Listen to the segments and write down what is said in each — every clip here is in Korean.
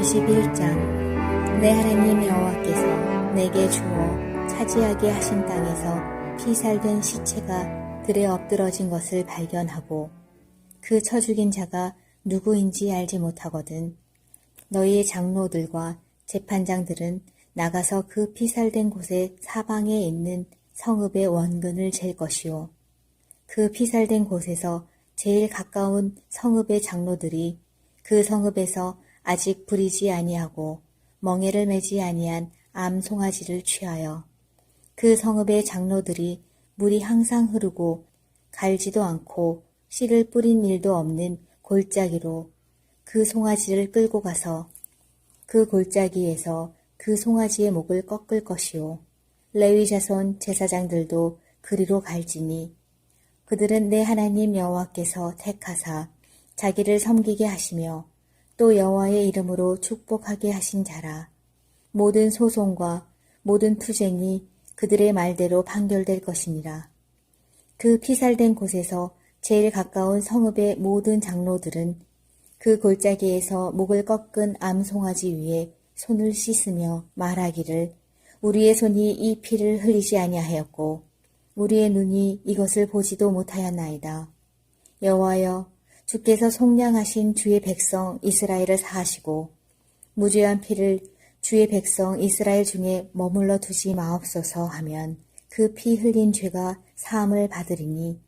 21장 내 하나님 여호와께서 내게 주어 차지하게 하신 땅에서 피살된 시체가 들에 엎드러진 것을 발견하고 그 쳐 죽인 자가 누구인지 알지 못하거든. 너희의 장로들과 재판장들은 나가서 그 피살된 곳의 사방에 있는 성읍의 원근을 잴 것이요. 그 피살된 곳에서 제일 가까운 성읍의 장로들이 그 성읍에서 아직 부리지 아니하고 멍에를 매지 아니한 암 송아지를 취하여 그 성읍의 장로들이 물이 항상 흐르고 갈지도 않고 씨를 뿌린 일도 없는 골짜기로 그 송아지를 끌고 가서 그 골짜기에서 그 송아지의 목을 꺾을 것이요. 레위 자손 제사장들도 그리로 갈지니 그들은 내 하나님 여호와께서 택하사 자기를 섬기게 하시며 또 여호와의 이름으로 축복하게 하신 자라. 모든 소송과 모든 투쟁이 그들의 말대로 판결될 것이니라. 그 피살된 곳에서 제일 가까운 성읍의 모든 장로들은 그 골짜기에서 목을 꺾은 암송아지 위에 손을 씻으며 말하기를 우리의 손이 이 피를 흘리지 아니하였고 우리의 눈이 이것을 보지도 못하였나이다. 여호와여, 주께서 속량하신 주의 백성 이스라엘을 사하시고 무죄한 피를 주의 백성 이스라엘 중에 머물러 두지 마옵소서 하면 그 피 흘린 죄가 사함을 받으리니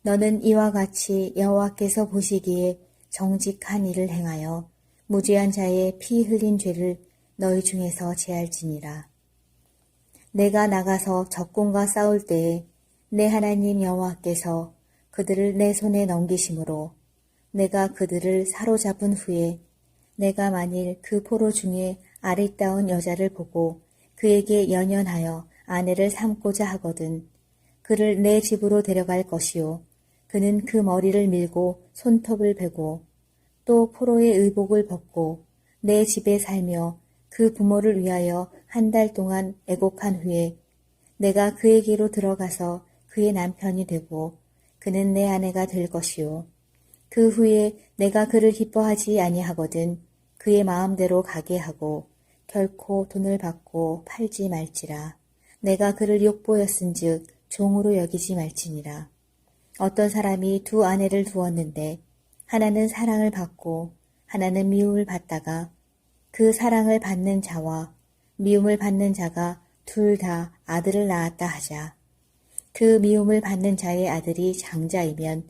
너는 이와 같이 여호와께서 보시기에 정직한 일을 행하여 무죄한 자의 피 흘린 죄를 너희 중에서 제할지니라. 내가 나가서 적군과 싸울 때에 내 하나님 여호와께서 그들을 내 손에 넘기심으로 내가 그들을 사로잡은 후에 내가 만일 그 포로 중에 아리따운 여자를 보고 그에게 연연하여 아내를 삼고자 하거든 그를 내 집으로 데려갈 것이요 그는 그 머리를 밀고 손톱을 베고 또 포로의 의복을 벗고 내 집에 살며 그 부모를 위하여 한 달 동안 애곡한 후에 내가 그에게로 들어가서 그의 남편이 되고 그는 내 아내가 될 것이요 그 후에 내가 그를 기뻐하지 아니하거든 그의 마음대로 가게 하고 결코 돈을 받고 팔지 말지라. 내가 그를 욕보였은즉 종으로 여기지 말지니라. 어떤 사람이 두 아내를 두었는데 하나는 사랑을 받고 하나는 미움을 받다가 그 사랑을 받는 자와 미움을 받는 자가 둘 다 아들을 낳았다 하자. 그 미움을 받는 자의 아들이 장자이면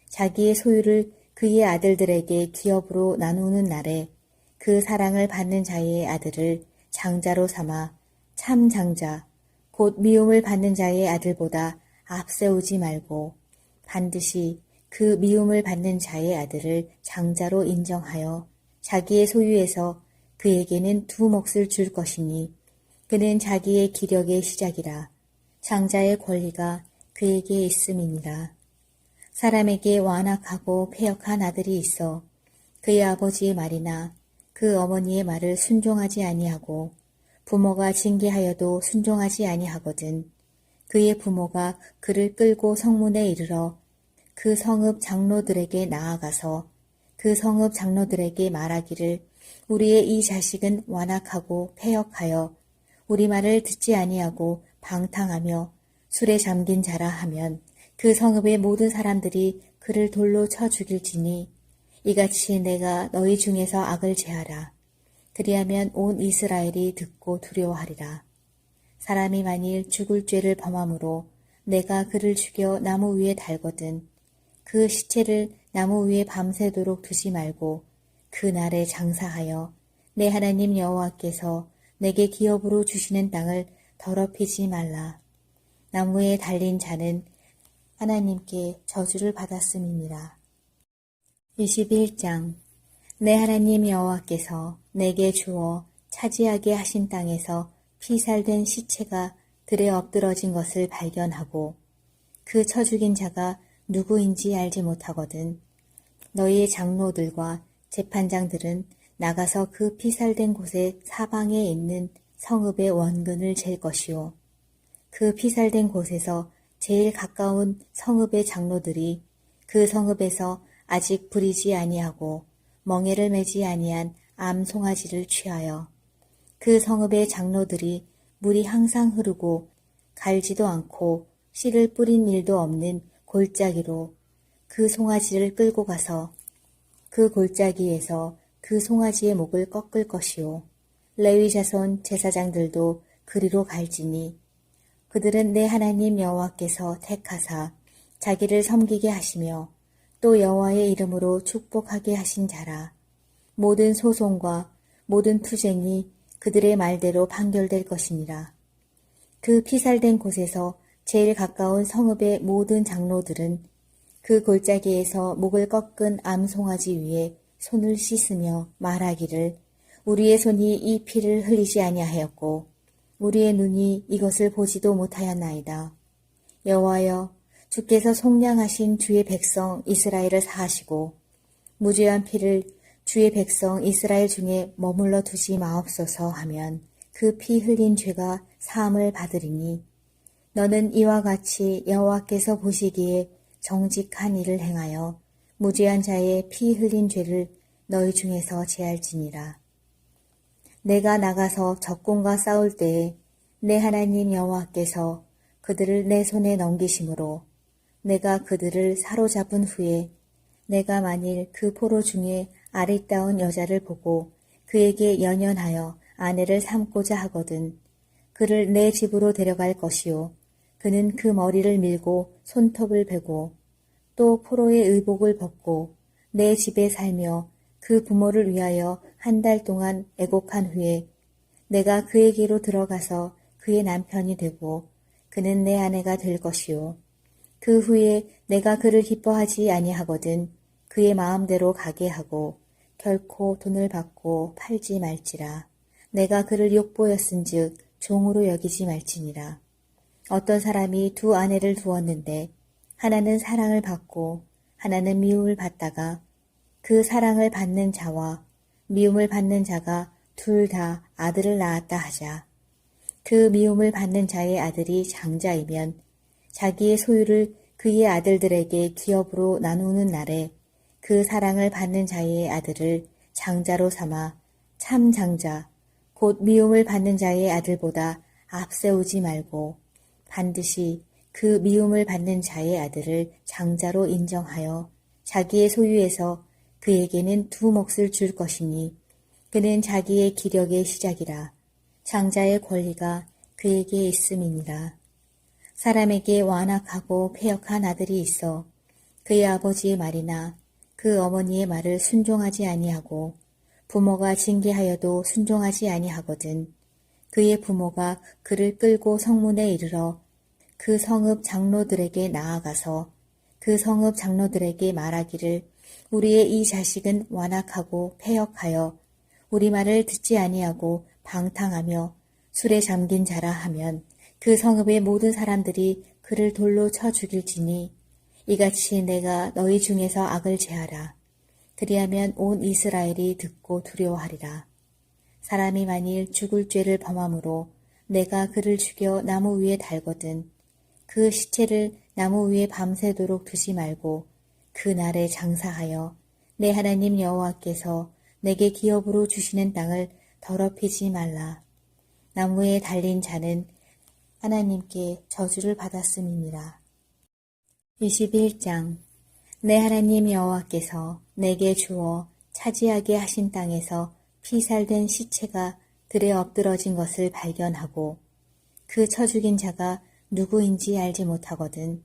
자기의 소유를 그의 아들들에게 기업으로 나누는 날에 그 사랑을 받는 자의 아들을 장자로 삼아 참 장자 곧 미움을 받는 자의 아들보다 앞세우지 말고 반드시 그 미움을 받는 자의 아들을 장자로 인정하여 자기의 소유에서 그에게는 두 몫을 줄 것이니 그는 자기의 기력의 시작이라. 장자의 권리가 그에게 있음이니라. 사람에게 완악하고 패역한 아들이 있어 그의 아버지의 말이나 그 어머니의 말을 순종하지 아니하고 부모가 징계하여도 순종하지 아니하거든 그의 부모가 그를 끌고 성문에 이르러 그 성읍 장로들에게 나아가서 그 성읍 장로들에게 말하기를 우리의 이 자식은 완악하고 패역하여 우리 말을 듣지 아니하고 방탕하며 술에 잠긴 자라 하면 그 성읍의 모든 사람들이 그를 돌로 쳐 죽일지니 이같이 내가 너희 중에서 악을 제하라. 그리하면 온 이스라엘이 듣고 두려워하리라. 사람이 만일 죽을 죄를 범함으로 내가 그를 죽여 나무 위에 달거든 그 시체를 나무 위에 밤새도록 두지 말고 그 날에 장사하여 내 하나님 여호와께서 내게 기업으로 주시는 땅을 더럽히지 말라. 나무에 달린 자는 하나님께 저주를 받았음이니라. 21장 내 하나님 여호와께서 내게 주어 차지하게 하신 땅에서 피살된 시체가 들에 엎드러진 것을 발견하고 그 쳐 죽인 자가 누구인지 알지 못하거든 너희의 장로들과 재판장들은 나가서 그 피살된 곳의 사방에 있는 성읍의 원근을 잴 것이요 그 피살된 곳에서 제일 가까운 성읍의 장로들이 그 성읍에서 아직 부리지 아니하고 멍에를 매지 아니한 암 송아지를 취하여 그 성읍의 장로들이 물이 항상 흐르고 갈지도 않고 씨를 뿌린 일도 없는 골짜기로 그 송아지를 끌고 가서 그 골짜기에서 그 송아지의 목을 꺾을 것이요. 레위 자손 제사장들도 그리로 갈지니 그들은 내 하나님 여호와께서 택하사 자기를 섬기게 하시며 또 여호와의 이름으로 축복하게 하신 자라. 모든 소송과 모든 투쟁이 그들의 말대로 판결될 것이니라. 그 피살된 곳에서 제일 가까운 성읍의 모든 장로들은 그 골짜기에서 목을 꺾은 암송아지 위에 손을 씻으며 말하기를 우리의 손이 이 피를 흘리지 아니하였고 우리의 눈이 이것을 보지도 못하였나이다. 여호와여, 주께서 속량하신 주의 백성 이스라엘을 사하시고 무죄한 피를 주의 백성 이스라엘 중에 머물러 두지 마옵소서 하면 그 피 흘린 죄가 사함을 받으리니 너는 이와 같이 여호와께서 보시기에 정직한 일을 행하여 무죄한 자의 피 흘린 죄를 너희 중에서 제할지니라. 내가 나가서 적군과 싸울 때에 내 하나님 여호와께서 그들을 내 손에 넘기심으로 내가 그들을 사로잡은 후에 내가 만일 그 포로 중에 아리따운 여자를 보고 그에게 연연하여 아내를 삼고자 하거든 그를 내 집으로 데려갈 것이요 그는 그 머리를 밀고 손톱을 베고 또 포로의 의복을 벗고 내 집에 살며 그 부모를 위하여 한 달 동안 애곡한 후에 내가 그에게로 들어가서 그의 남편이 되고 그는 내 아내가 될 것이요 그 후에 내가 그를 기뻐하지 아니하거든 그의 마음대로 가게 하고 결코 돈을 받고 팔지 말지라. 내가 그를 욕보였은즉 종으로 여기지 말지니라. 어떤 사람이 두 아내를 두었는데 하나는 사랑을 받고 하나는 미움을 받다가 그 사랑을 받는 자와 미움을 받는 자가 둘 다 아들을 낳았다 하자. 그 미움을 받는 자의 아들이 장자이면 자기의 소유를 그의 아들들에게 기업으로 나누는 날에 그 사랑을 받는 자의 아들을 장자로 삼아 참 장자 곧 미움을 받는 자의 아들보다 앞세우지 말고 반드시 그 미움을 받는 자의 아들을 장자로 인정하여 자기의 소유에서 그에게는 두 몫을 줄 것이니 그는 자기의 기력의 시작이라. 장자의 권리가 그에게 있음이니라. 사람에게 완악하고 패역한 아들이 있어 그의 아버지의 말이나 그 어머니의 말을 순종하지 아니하고 부모가 징계하여도 순종하지 아니하거든 그의 부모가 그를 끌고 성문에 이르러 그 성읍 장로들에게 나아가서 그 성읍 장로들에게 말하기를 우리의 이 자식은 완악하고 패역하여 우리 말을 듣지 아니하고 방탕하며 술에 잠긴 자라 하면 그 성읍의 모든 사람들이 그를 돌로 쳐 죽일지니 이같이 내가 너희 중에서 악을 제하라. 그리하면 온 이스라엘이 듣고 두려워하리라. 사람이 만일 죽을 죄를 범함으로 내가 그를 죽여 나무 위에 달거든 그 시체를 나무 위에 밤새도록 두지 말고 그 날에 장사하여 내 하나님 여호와께서 내게 기업으로 주시는 땅을 더럽히지 말라. 나무에 달린 자는 하나님께 저주를 받았음이니라. 21장 내 하나님 여호와께서 내게 주어 차지하게 하신 땅에서 피살된 시체가 들에 엎드러진 것을 발견하고 그 쳐 죽인 자가 누구인지 알지 못하거든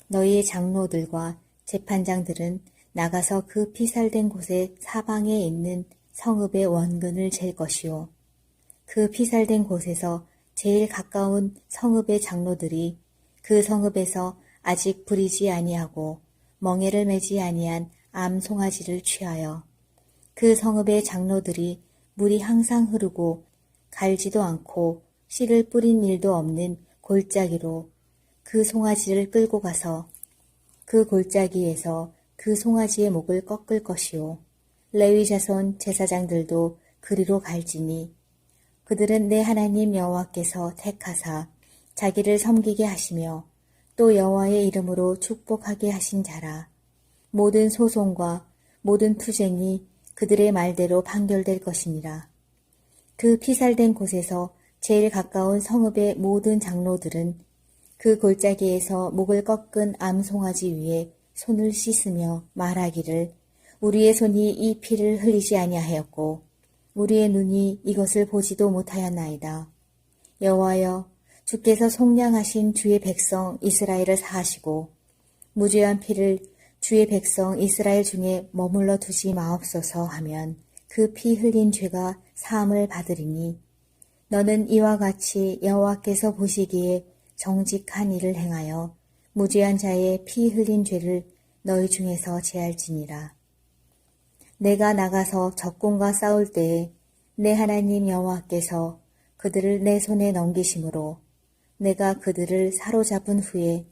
너희의 장로들과 재판장들은 나가서 그 피살된 곳의 사방에 있는 성읍의 원근을 잴 것이요 그 피살된 곳에서 제일 가까운 성읍의 장로들이 그 성읍에서 아직 부리지 아니하고 멍에를 매지 아니한 암 송아지를 취하여 그 성읍의 장로들이 물이 항상 흐르고 갈지도 않고 씨를 뿌린 일도 없는 골짜기로 그 송아지를 끌고 가서 그 골짜기에서 그 송아지의 목을 꺾을 것이요 레위 자손 제사장들도 그리로 갈지니 그들은 내 하나님 여호와께서 택하사 자기를 섬기게 하시며 또 여호와의 이름으로 축복하게 하신 자라. 모든 소송과 모든 투쟁이 그들의 말대로 판결될 것이니라. 그 피살된 곳에서 제일 가까운 성읍의 모든 장로들은 그 골짜기에서 목을 꺾은 암송아지 위에 손을 씻으며 말하기를 우리의 손이 이 피를 흘리지 아니하였고 우리의 눈이 이것을 보지도 못하였나이다. 여호와여, 주께서 속량하신 주의 백성 이스라엘을 사하시고 무죄한 피를 주의 백성 이스라엘 중에 머물러 두지 마옵소서 하면 그 피 흘린 죄가 사함을 받으리니 너는 이와 같이 여호와께서 보시기에 정직한 일을 행하여 무죄한 자의 피 흘린 죄를 너희 중에서 제할지니라. 내가 나가서 적군과 싸울 때에 내 하나님 여호와께서 그들을 내 손에 넘기심으로 내가 그들을 사로잡은 후에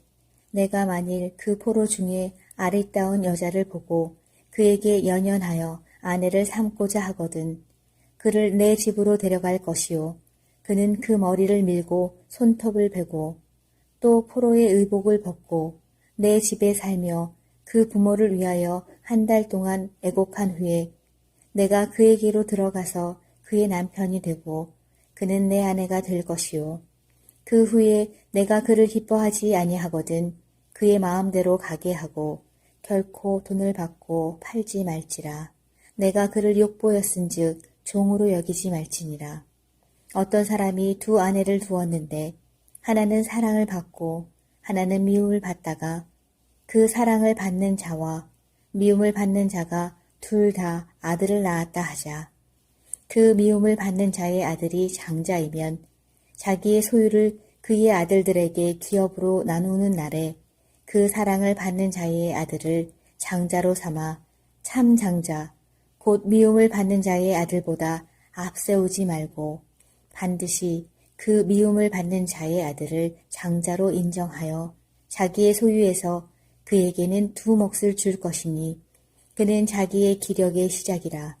내가 만일 그 포로 중에 아리따운 여자를 보고 그에게 연연하여 아내를 삼고자 하거든 그를 내 집으로 데려갈 것이요 그는 그 머리를 밀고 손톱을 베고 또 포로의 의복을 벗고 내 집에 살며 그 부모를 위하여 한 달 동안 애곡한 후에 내가 그에게로 들어가서 그의 남편이 되고 그는 내 아내가 될 것이요 그 후에 내가 그를 기뻐하지 아니하거든 그의 마음대로 가게 하고 결코 돈을 받고 팔지 말지라. 내가 그를 욕보였은즉 종으로 여기지 말지니라. 어떤 사람이 두 아내를 두었는데 하나는 사랑을 받고 하나는 미움을 받다가 그 사랑을 받는 자와 미움을 받는 자가 둘 다 아들을 낳았다 하자. 그 미움을 받는 자의 아들이 장자이면 자기의 소유를 그의 아들들에게 기업으로 나누는 날에 그 사랑을 받는 자의 아들을 장자로 삼아 참 장자, 곧 미움을 받는 자의 아들보다 앞세우지 말고 반드시 그 미움을 받는 자의 아들을 장자로 인정하여 자기의 소유에서 그에게는 두 몫을 줄 것이니 그는 자기의 기력의 시작이라.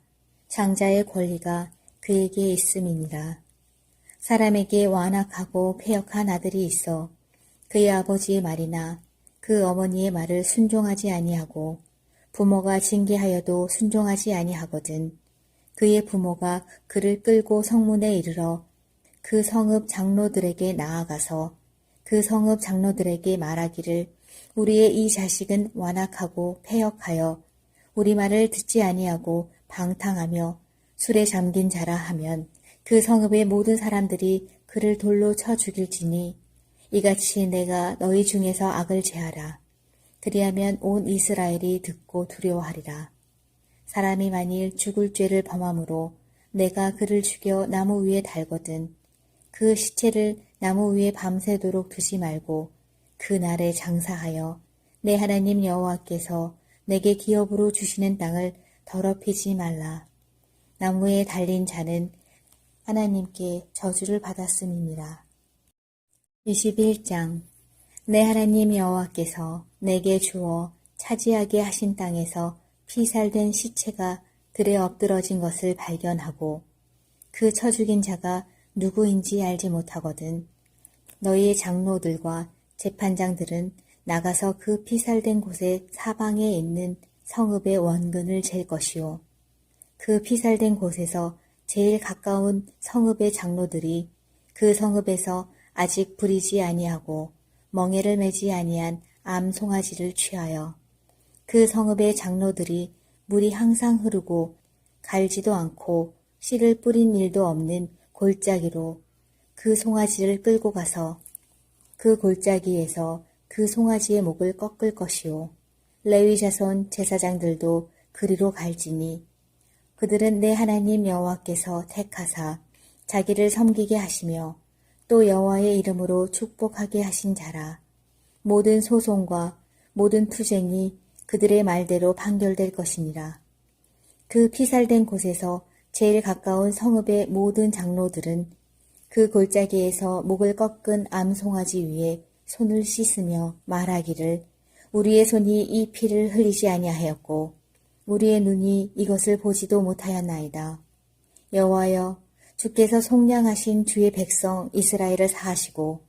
장자의 권리가 그에게 있음이니라. 사람에게 완악하고 패역한 아들이 있어 그의 아버지의 말이나 그 어머니의 말을 순종하지 아니하고 부모가 징계하여도 순종하지 아니하거든 그의 부모가 그를 끌고 성문에 이르러 그 성읍 장로들에게 나아가서 그 성읍 장로들에게 말하기를 우리의 이 자식은 완악하고 패역하여 우리 말을 듣지 아니하고 방탕하며 술에 잠긴 자라 하면 그 성읍의 모든 사람들이 그를 돌로 쳐 죽일지니 이같이 내가 너희 중에서 악을 제하라. 그리하면 온 이스라엘이 듣고 두려워하리라. 사람이 만일 죽을 죄를 범함으로 내가 그를 죽여 나무 위에 달거든 그 시체를 나무 위에 밤새도록 두지 말고 그 날에 장사하여 내 하나님 여호와께서 내게 기업으로 주시는 땅을 더럽히지 말라. 나무에 달린 자는 하나님께 저주를 받았음이니라. 21장 내 하나님 여호와께서 내게 주어 차지하게 하신 땅에서 피살된 시체가 들에 엎드러진 것을 발견하고 그 쳐 죽인 자가 누구인지 알지 못하거든 너희의 장로들과 재판장들은 나가서 그 피살된 곳의 사방에 있는 성읍의 원근을 잴 것이요 그 피살된 곳에서 제일 가까운 성읍의 장로들이 그 성읍에서 아직 부리지 아니하고 멍에를 매지 아니한 암송아지를 취하여 그 성읍의 장로들이 물이 항상 흐르고 갈지도 않고 씨를 뿌린 일도 없는 골짜기로 그 송아지를 끌고 가서 그 골짜기에서 그 송아지의 목을 꺾을 것이요 레위 자손 제사장들도 그리로 갈지니 그들은 내 하나님 여호와께서 택하사 자기를 섬기게 하시며 또 여호와의 이름으로 축복하게 하신 자라. 모든 소송과 모든 투쟁이 그들의 말대로 판결될 것이니라. 그 피살된 곳에서 제일 가까운 성읍의 모든 장로들은 그 골짜기에서 목을 꺾은 암송아지 위에 손을 씻으며 말하기를 우리의 손이 이 피를 흘리지 아니하였고 우리의 눈이 이것을 보지도 못하였나이다. 여호와여 주께서 속량하신 주의 백성 이스라엘을 사하시고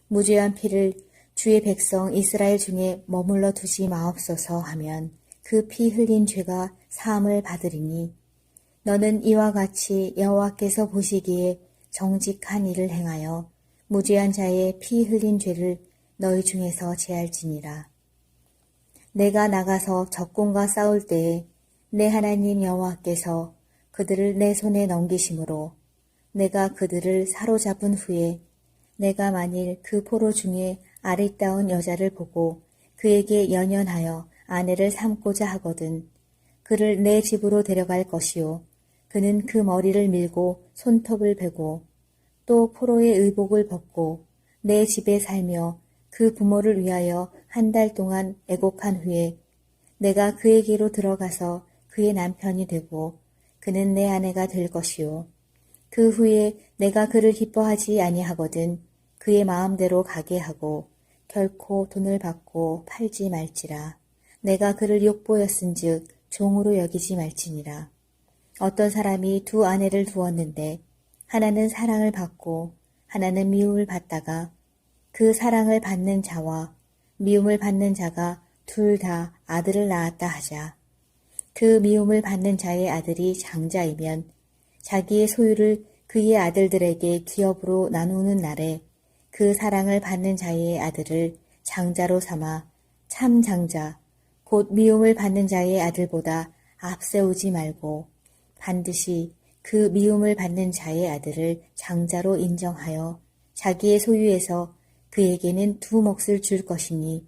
무죄한 피를 주의 백성 이스라엘 중에 머물러 두지 마옵소서 하면 그 피 흘린 죄가 사함을 받으리니 너는 이와 같이 여호와께서 보시기에 정직한 일을 행하여 무죄한 자의 피 흘린 죄를 너희 중에서 제할지니라. 내가 나가서 적군과 싸울 때에 내 하나님 여호와께서 그들을 내 손에 넘기심으로 내가 그들을 사로잡은 후에 내가 만일 그 포로 중에 아리따운 여자를 보고 그에게 연연하여 아내를 삼고자 하거든 그를 내 집으로 데려갈 것이요 그는 그 머리를 밀고 손톱을 베고 또 포로의 의복을 벗고 내 집에 살며 그 부모를 위하여 한 달 동안 애곡한 후에 내가 그에게로 들어가서 그의 남편이 되고 그는 내 아내가 될 것이요 그 후에 내가 그를 기뻐하지 아니하거든 그의 마음대로 가게 하고 결코 돈을 받고 팔지 말지라. 내가 그를 욕보였은즉 종으로 여기지 말지니라. 어떤 사람이 두 아내를 두었는데 하나는 사랑을 받고 하나는 미움을 받다가 그 사랑을 받는 자와 미움을 받는 자가 둘 다 아들을 낳았다 하자. 그 미움을 받는 자의 아들이 장자이면 자기의 소유를 그의 아들들에게 기업으로 나누는 날에 그 사랑을 받는 자의 아들을 장자로 삼아 참 장자, 곧 미움을 받는 자의 아들보다 앞세우지 말고 반드시 그 미움을 받는 자의 아들을 장자로 인정하여 자기의 소유에서 그에게는 두 몫을 줄 것이니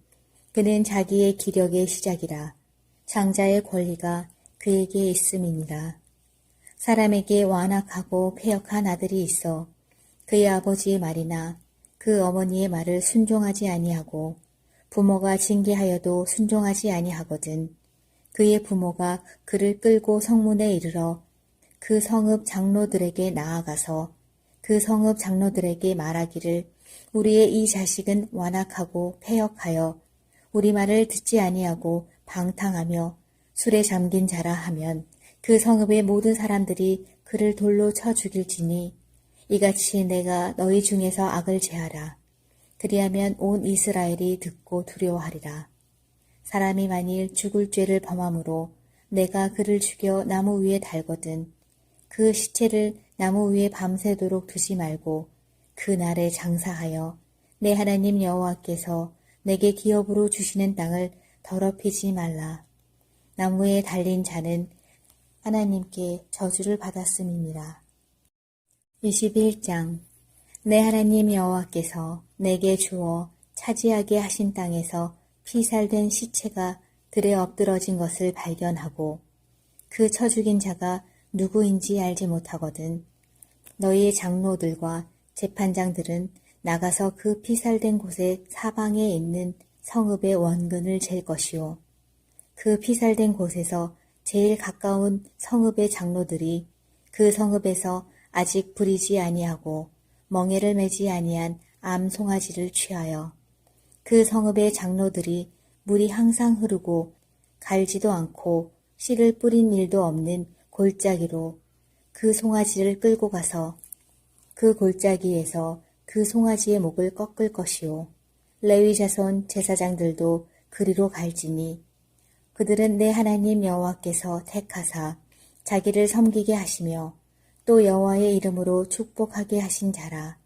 그는 자기의 기력의 시작이라. 장자의 권리가 그에게 있음이니라. 사람에게 완악하고 패역한 아들이 있어 그의 아버지의 말이나 그 어머니의 말을 순종하지 아니하고 부모가 징계하여도 순종하지 아니하거든 그의 부모가 그를 끌고 성문에 이르러 그 성읍 장로들에게 나아가서 그 성읍 장로들에게 말하기를 우리의 이 자식은 완악하고 패역하여 우리 말을 듣지 아니하고 방탕하며 술에 잠긴 자라 하면 그 성읍의 모든 사람들이 그를 돌로 쳐 죽일지니 이같이 내가 너희 중에서 악을 제하라. 그리하면 온 이스라엘이 듣고 두려워하리라. 사람이 만일 죽을 죄를 범함으로 내가 그를 죽여 나무 위에 달거든 그 시체를 나무 위에 밤새도록 두지 말고 그 날에 장사하여 내 하나님 여호와께서 내게 기업으로 주시는 땅을 더럽히지 말라. 나무에 달린 자는 하나님께 저주를 받았음이니라. 21장 내 하나님 여호와께서 내게 주어 차지하게 하신 땅에서 피살된 시체가 들에 엎드러진 것을 발견하고 그 쳐 죽인 자가 누구인지 알지 못하거든 너희의 장로들과 재판장들은 나가서 그 피살된 곳의 사방에 있는 성읍의 원근을 잴 것이요 그 피살된 곳에서 제일 가까운 성읍의 장로들이 그 성읍에서 아직 부리지 아니하고 멍에를 매지 아니한 암 송아지를 취하여 그 성읍의 장로들이 물이 항상 흐르고 갈지도 않고 씨를 뿌린 일도 없는 골짜기로 그 송아지를 끌고 가서 그 골짜기에서 그 송아지의 목을 꺾을 것이요 레위 자손 제사장들도 그리로 갈지니 그들은 내 하나님 여호와께서 택하사 자기를 섬기게 하시며 또 여호와의 이름으로 축복하게 하신 자라.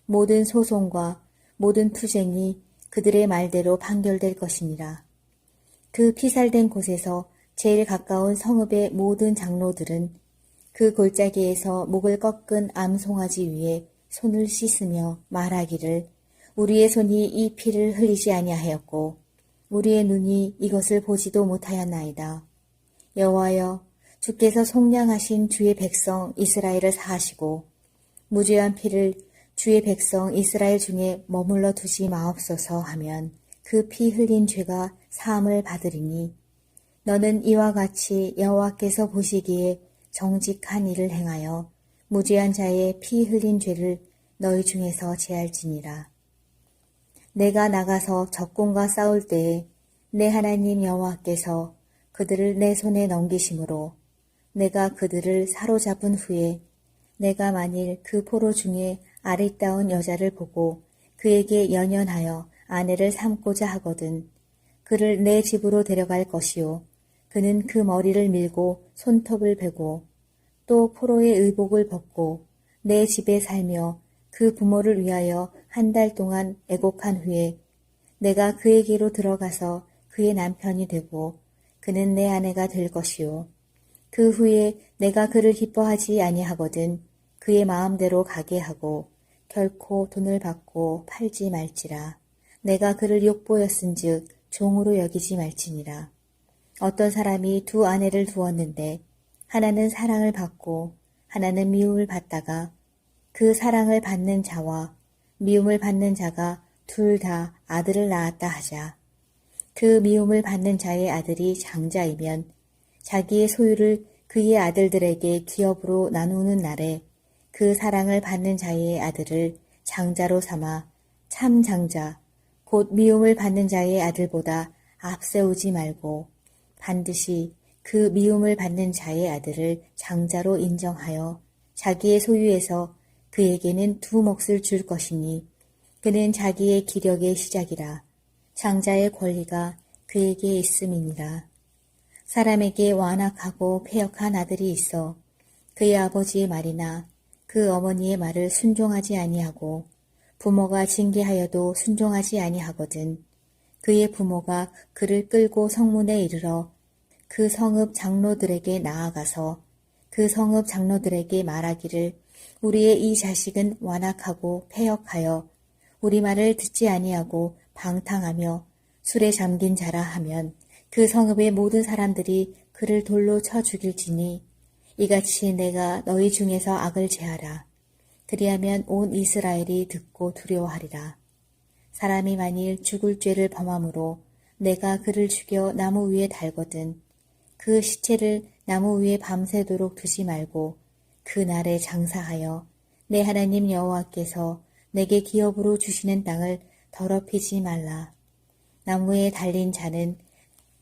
모든 소송과 모든 투쟁이 그들의 말대로 판결될 것이니라. 그 피살된 곳에서 제일 가까운 성읍의 모든 장로들은 그 골짜기에서 목을 꺾은 암송아지 위에 손을 씻으며 말하기를 우리의 손이 이 피를 흘리지 아니하였고 우리의 눈이 이것을 보지도 못하였나이다. 여호와여 주께서 속량하신 주의 백성 이스라엘을 사하시고 무죄한 피를 주의 백성 이스라엘 중에 머물러 두지 마옵소서 하면 그 피 흘린 죄가 사함을 받으리니 너는 이와 같이 여호와께서 보시기에 정직한 일을 행하여 무죄한 자의 피 흘린 죄를 너희 중에서 제할지니라. 내가 나가서 적군과 싸울 때에 내 하나님 여호와께서 그들을 내 손에 넘기심으로 내가 그들을 사로잡은 후에 내가 만일 그 포로 중에 아리따운 여자를 보고 그에게 연연하여 아내를 삼고자 하거든 그를 내 집으로 데려갈 것이요 그는 그 머리를 밀고 손톱을 베고 또 포로의 의복을 벗고 내 집에 살며 그 부모를 위하여 한 달 동안 애곡한 후에 내가 그에게로 들어가서 그의 남편이 되고 그는 내 아내가 될 것이요. 그 후에 내가 그를 기뻐하지 아니하거든 그의 마음대로 가게 하고 결코 돈을 받고 팔지 말지라. 내가 그를 욕보였은즉 종으로 여기지 말지니라. 어떤 사람이 두 아내를 두었는데 하나는 사랑을 받고 하나는 미움을 받다가 그 사랑을 받는 자와 미움을 받는 자가 둘 다 아들을 낳았다 하자. 그 미움을 받는 자의 아들이 장자이면 자기의 소유를 그의 아들들에게 기업으로 나누는 날에 그 사랑을 받는 자의 아들을 장자로 삼아 참 장자, 곧 미움을 받는 자의 아들보다 앞세우지 말고 반드시 그 미움을 받는 자의 아들을 장자로 인정하여 자기의 소유에서 그에게는 두 몫을 줄 것이니 그는 자기의 기력의 시작이라. 장자의 권리가 그에게 있음이니라. 사람에게 완악하고 패역한 아들이 있어 그의 아버지의 말이나 그 어머니의 말을 순종하지 아니하고 부모가 징계하여도 순종하지 아니하거든. 그의 부모가 그를 끌고 성문에 이르러 그 성읍 장로들에게 나아가서 그 성읍 장로들에게 말하기를 우리의 이 자식은 완악하고 패역하여 우리 말을 듣지 아니하고 방탕하며 술에 잠긴 자라 하면 그 성읍의 모든 사람들이 그를 돌로 쳐 죽일지니 이같이 내가 너희 중에서 악을 제하라. 그리하면 온 이스라엘이 듣고 두려워하리라. 사람이 만일 죽을 죄를 범함으로 내가 그를 죽여 나무 위에 달거든 그 시체를 나무 위에 밤새도록 두지 말고 그 날에 장사하여 내 하나님 여호와께서 내게 기업으로 주시는 땅을 더럽히지 말라. 나무에 달린 자는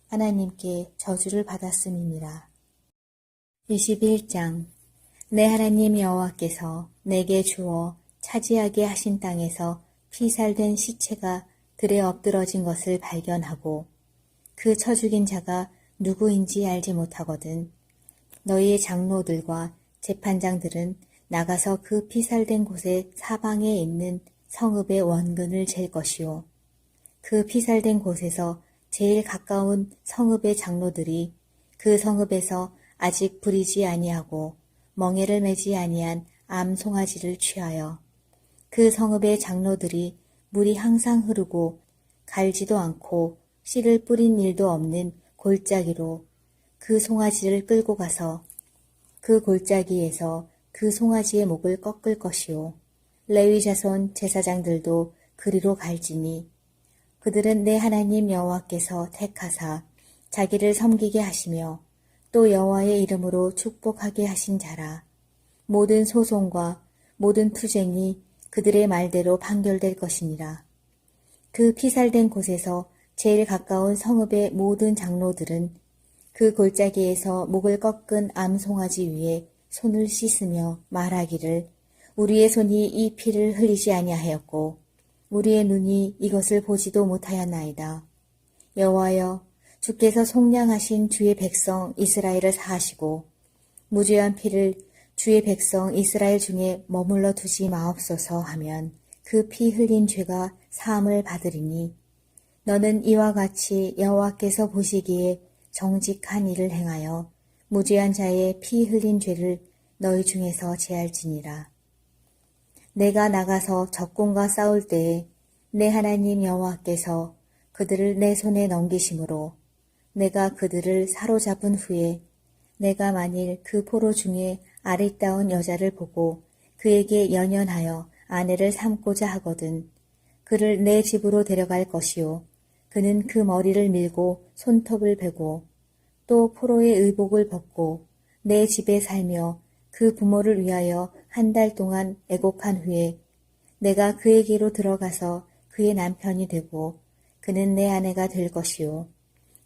하나님께 저주를 받았음이니라. 21장 내 하나님 여호와께서 내게 주어 차지하게 하신 땅에서 피살된 시체가 들에 엎드러진 것을 발견하고 그 쳐 죽인 자가 누구인지 알지 못하거든. 너희의 장로들과 재판장들은 나가서 그 피살된 곳의 사방에 있는 성읍의 원근을 잴 것이요. 그 피살된 곳에서 제일 가까운 성읍의 장로들이 그 성읍에서 아직 부리지 아니하고 멍에를 매지 아니한 암송아지를 취하여 그 성읍의 장로들이 물이 항상 흐르고 갈지도 않고 씨를 뿌린 일도 없는 골짜기로 그 송아지를 끌고 가서 그 골짜기에서 그 송아지의 목을 꺾을 것이요. 레위 자손 제사장들도 그리로 갈지니 그들은 내 하나님 여호와께서 택하사 자기를 섬기게 하시며 또 여호와의 이름으로 축복하게 하신 자라. 모든 소송과 모든 투쟁이 그들의 말대로 판결될 것이니라. 그 피살된 곳에서 제일 가까운 성읍의 모든 장로들은 그 골짜기에서 목을 꺾은 암송아지 위에 손을 씻으며 말하기를 우리의 손이 이 피를 흘리지 아니하였고 우리의 눈이 이것을 보지도 못하였나이다. 여호와여, 주께서 속량하신 주의 백성 이스라엘을 사하시고 무죄한 피를 주의 백성 이스라엘 중에 머물러 두지 마옵소서 하면 그 피 흘린 죄가 사함을 받으리니 너는 이와 같이 여호와께서 보시기에 정직한 일을 행하여 무죄한 자의 피 흘린 죄를 너희 중에서 제할지니라. 내가 나가서 적군과 싸울 때에 내 하나님 여호와께서 그들을 내 손에 넘기심으로 내가 그들을 사로잡은 후에 내가 만일 그 포로 중에 아리따운 여자를 보고 그에게 연연하여 아내를 삼고자 하거든 그를 내 집으로 데려갈 것이요 그는 그 머리를 밀고 손톱을 베고 또 포로의 의복을 벗고 내 집에 살며 그 부모를 위하여 한 달 동안 애곡한 후에 내가 그에게로 들어가서 그의 남편이 되고 그는 내 아내가 될 것이요.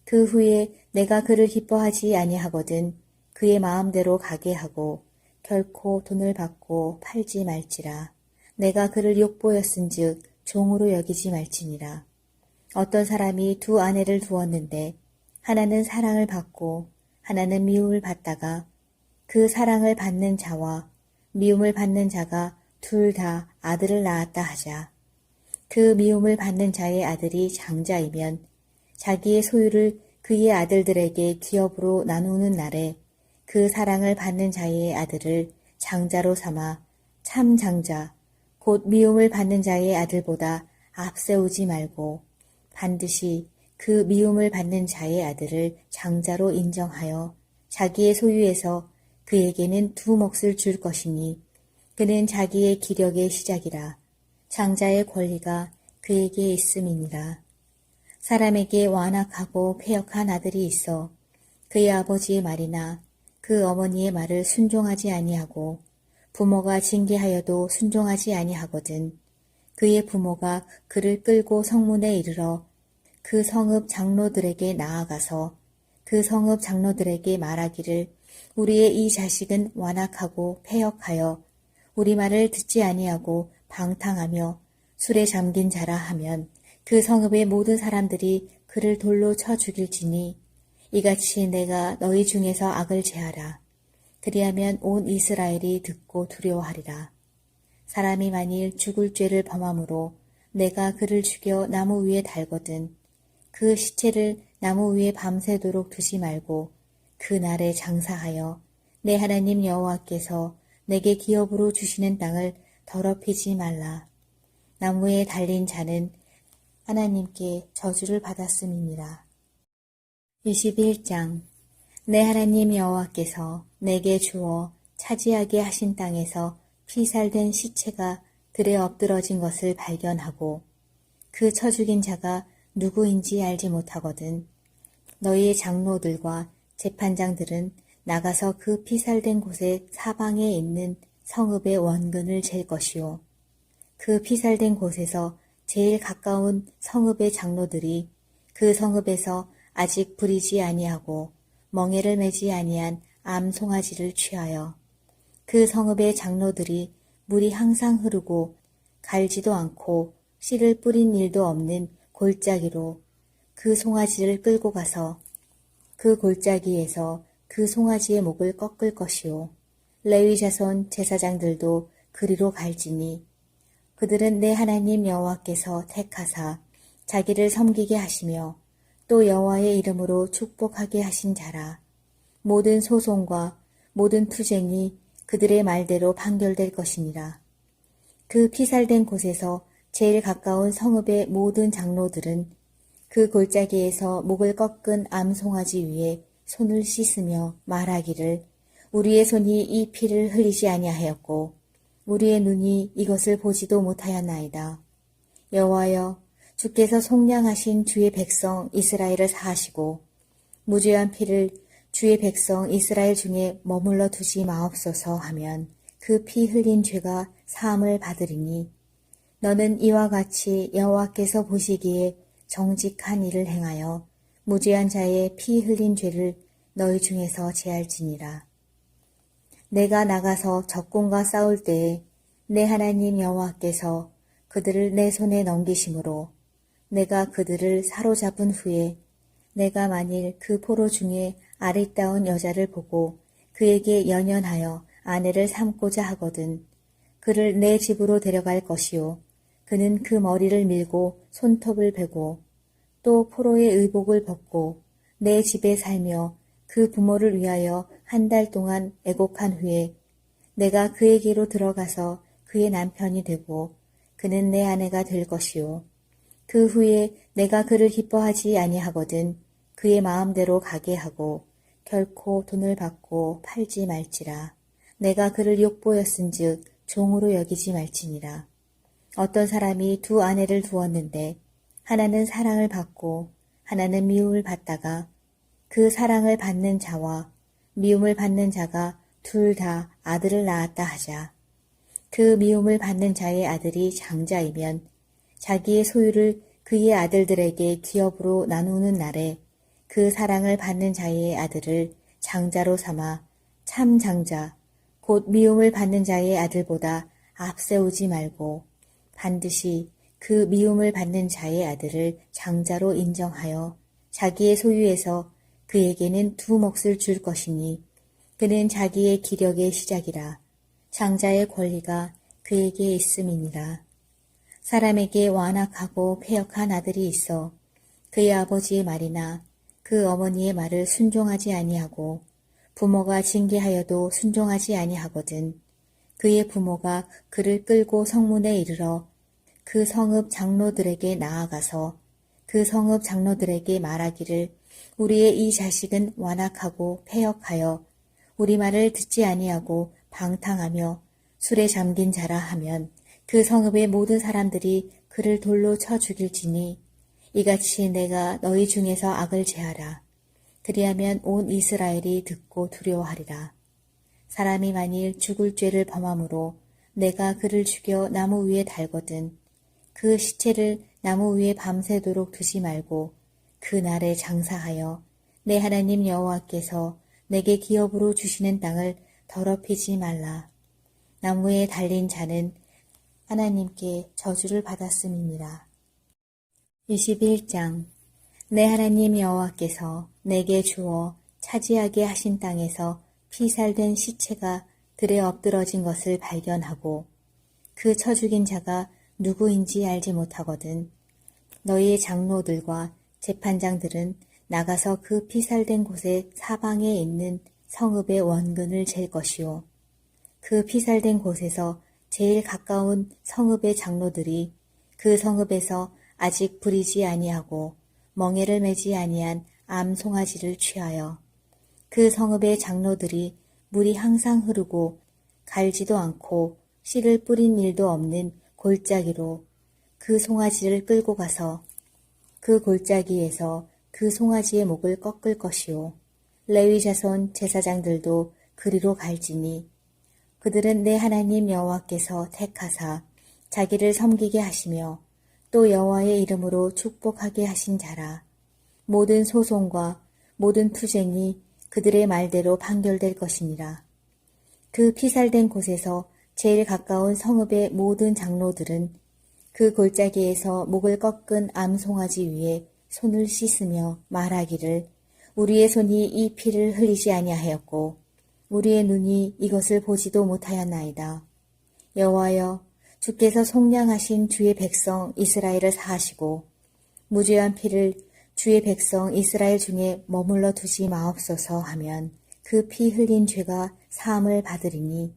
그 후에 내가 그를 기뻐하지 아니하거든 그의 마음대로 가게 하고 결코 돈을 받고 팔지 말지라. 내가 그를 욕보였은즉 종으로 여기지 말지니라. 어떤 사람이 두 아내를 두었는데 하나는 사랑을 받고 하나는 미움을 받다가 그 사랑을 받는 자와 미움을 받는 자가 둘 다 아들을 낳았다 하자. 그 미움을 받는 자의 아들이 장자이면 자기의 소유를 그의 아들들에게 기업으로 나누는 날에 그 사랑을 받는 자의 아들을 장자로 삼아 참 장자, 곧 미움을 받는 자의 아들보다 앞세우지 말고 반드시 그 미움을 받는 자의 아들을 장자로 인정하여 자기의 소유에서 그에게는 두 몫을 줄 것이니 그는 자기의 기력의 시작이라. 장자의 권리가 그에게 있음이니라. 사람에게 완악하고 패역한 아들이 있어 그의 아버지의 말이나 그 어머니의 말을 순종하지 아니하고 부모가 징계하여도 순종하지 아니하거든. 그의 부모가 그를 끌고 성문에 이르러 그 성읍 장로들에게 나아가서 그 성읍 장로들에게 말하기를 우리의 이 자식은 완악하고 패역하여 우리 말을 듣지 아니하고 방탕하며 술에 잠긴 자라 하면 그 성읍의 모든 사람들이 그를 돌로 쳐 죽일지니 이같이 내가 너희 중에서 악을 제하라. 그리하면 온 이스라엘이 듣고 두려워하리라. 사람이 만일 죽을 죄를 범함으로 내가 그를 죽여 나무 위에 달거든 그 시체를 나무 위에 밤새도록 두지 말고 그 날에 장사하여 내 하나님 여호와께서 내게 기업으로 주시는 땅을 더럽히지 말라. 나무에 달린 자는 하나님께 저주를 받았음이니라. 21장 내 하나님 여호와께서 내게 주어 차지하게 하신 땅에서 피살된 시체가 들에 엎드러진 것을 발견하고 그 쳐 죽인 자가 누구인지 알지 못하거든. 너희의 장로들과 재판장들은 나가서 그 피살된 곳의 사방에 있는 성읍의 원근을 잴 것이요. 그 피살된 곳에서 제일 가까운 성읍의 장로들이 그 성읍에서 아직 부리지 아니하고 멍에를 매지 아니한 암송아지를 취하여 그 성읍의 장로들이 물이 항상 흐르고 갈지도 않고 씨를 뿌린 일도 없는 골짜기로 그 송아지를 끌고 가서 그 골짜기에서 그 송아지의 목을 꺾을 것이요. 레위 자손 제사장들도 그리로 갈지니 그들은 내 하나님 여호와께서 택하사 자기를 섬기게 하시며 또 여호와의 이름으로 축복하게 하신 자라. 모든 소송과 모든 투쟁이 그들의 말대로 판결될 것이니라. 그 피살된 곳에서 제일 가까운 성읍의 모든 장로들은 그 골짜기에서 목을 꺾은 암송아지 위에 손을 씻으며 말하기를 우리의 손이 이 피를 흘리지 아니하였고 우리의 눈이 이것을 보지도 못하였나이다. 여호와여, 주께서 속량하신 주의 백성 이스라엘을 사하시고 무죄한 피를 주의 백성 이스라엘 중에 머물러 두지 마옵소서 하면 그 피 흘린 죄가 사함을 받으리니 너는 이와 같이 여호와께서 보시기에 정직한 일을 행하여 무죄한 자의 피 흘린 죄를 너희 중에서 제할지니라. 내가 나가서 적군과 싸울 때에 내 하나님 여호와께서 그들을 내 손에 넘기심으로 내가 그들을 사로잡은 후에 내가 만일 그 포로 중에 아리따운 여자를 보고 그에게 연연하여 아내를 삼고자 하거든 그를 내 집으로 데려갈 것이요 그는 그 머리를 밀고 손톱을 베고 또 포로의 의복을 벗고 내 집에 살며 그 부모를 위하여 한 달 동안 애곡한 후에 내가 그에게로 들어가서 그의 남편이 되고 그는 내 아내가 될 것이요 그 후에 내가 그를 기뻐하지 아니하거든 그의 마음대로 가게 하고 결코 돈을 받고 팔지 말지라. 내가 그를 욕보였은즉 종으로 여기지 말지니라. 어떤 사람이 두 아내를 두었는데 하나는 사랑을 받고 하나는 미움을 받다가 그 사랑을 받는 자와 미움을 받는 자가 둘 다 아들을 낳았다 하자. 그 미움을 받는 자의 아들이 장자이면 자기의 소유를 그의 아들들에게 기업으로 나누는 날에 그 사랑을 받는 자의 아들을 장자로 삼아 참 장자, 곧 미움을 받는 자의 아들보다 앞세우지 말고 반드시 그 미움을 받는 자의 아들을 장자로 인정하여 자기의 소유에서 그에게는 두 몫을 줄 것이니 그는 자기의 기력의 시작이라. 장자의 권리가 그에게 있음이니라. 사람에게 완악하고 패역한 아들이 있어 그의 아버지의 말이나 그 어머니의 말을 순종하지 아니하고 부모가 징계하여도 순종하지 아니하거든. 그의 부모가 그를 끌고 성문에 이르러 그 성읍 장로들에게 나아가서 그 성읍 장로들에게 말하기를 우리의 이 자식은 완악하고 패역하여 우리 말을 듣지 아니하고 방탕하며 술에 잠긴 자라 하면 그 성읍의 모든 사람들이 그를 돌로 쳐 죽일지니 이같이 내가 너희 중에서 악을 제하라. 그리하면 온 이스라엘이 듣고 두려워하리라. 사람이 만일 죽을 죄를 범함으로 내가 그를 죽여 나무 위에 달거든 그 시체를 나무 위에 밤새도록 두지 말고 그 날에 장사하여 내 하나님 여호와께서 내게 기업으로 주시는 땅을 더럽히지 말라. 나무에 달린 자는 하나님께 저주를 받았음이니라. 21장 내 하나님 여호와께서 내게 주어 차지하게 하신 땅에서 피살된 시체가 들에 엎드러진 것을 발견하고 그 쳐 죽인 자가 누구인지 알지 못하거든. 너희의 장로들과 재판장들은 나가서 그 피살된 곳의 사방에 있는 성읍의 원근을 잴 것이요. 그 피살된 곳에서 제일 가까운 성읍의 장로들이 그 성읍에서 아직 부리지 아니하고 멍에를 매지 아니한 암송아지를 취하여 그 성읍의 장로들이 물이 항상 흐르고 갈지도 않고 씨를 뿌린 일도 없는 골짜기로 그 송아지를 끌고 가서 그 골짜기에서 그 송아지의 목을 꺾을 것이요. 레위 자손 제사장들도 그리로 갈지니 그들은 내 하나님 여호와께서 택하사 자기를 섬기게 하시며 또 여호와의 이름으로 축복하게 하신 자라. 모든 소송과 모든 투쟁이 그들의 말대로 판결될 것이니라. 그 피살된 곳에서 제일 가까운 성읍의 모든 장로들은 그 골짜기에서 목을 꺾은 암송아지 위에 손을 씻으며 말하기를 우리의 손이 이 피를 흘리지 아니하였고 우리의 눈이 이것을 보지도 못하였나이다. 여호와여 주께서 속량하신 주의 백성 이스라엘을 사하시고 무죄한 피를 주의 백성 이스라엘 중에 머물러 두지 마옵소서 하면 그 피 흘린 죄가 사함을 받으리니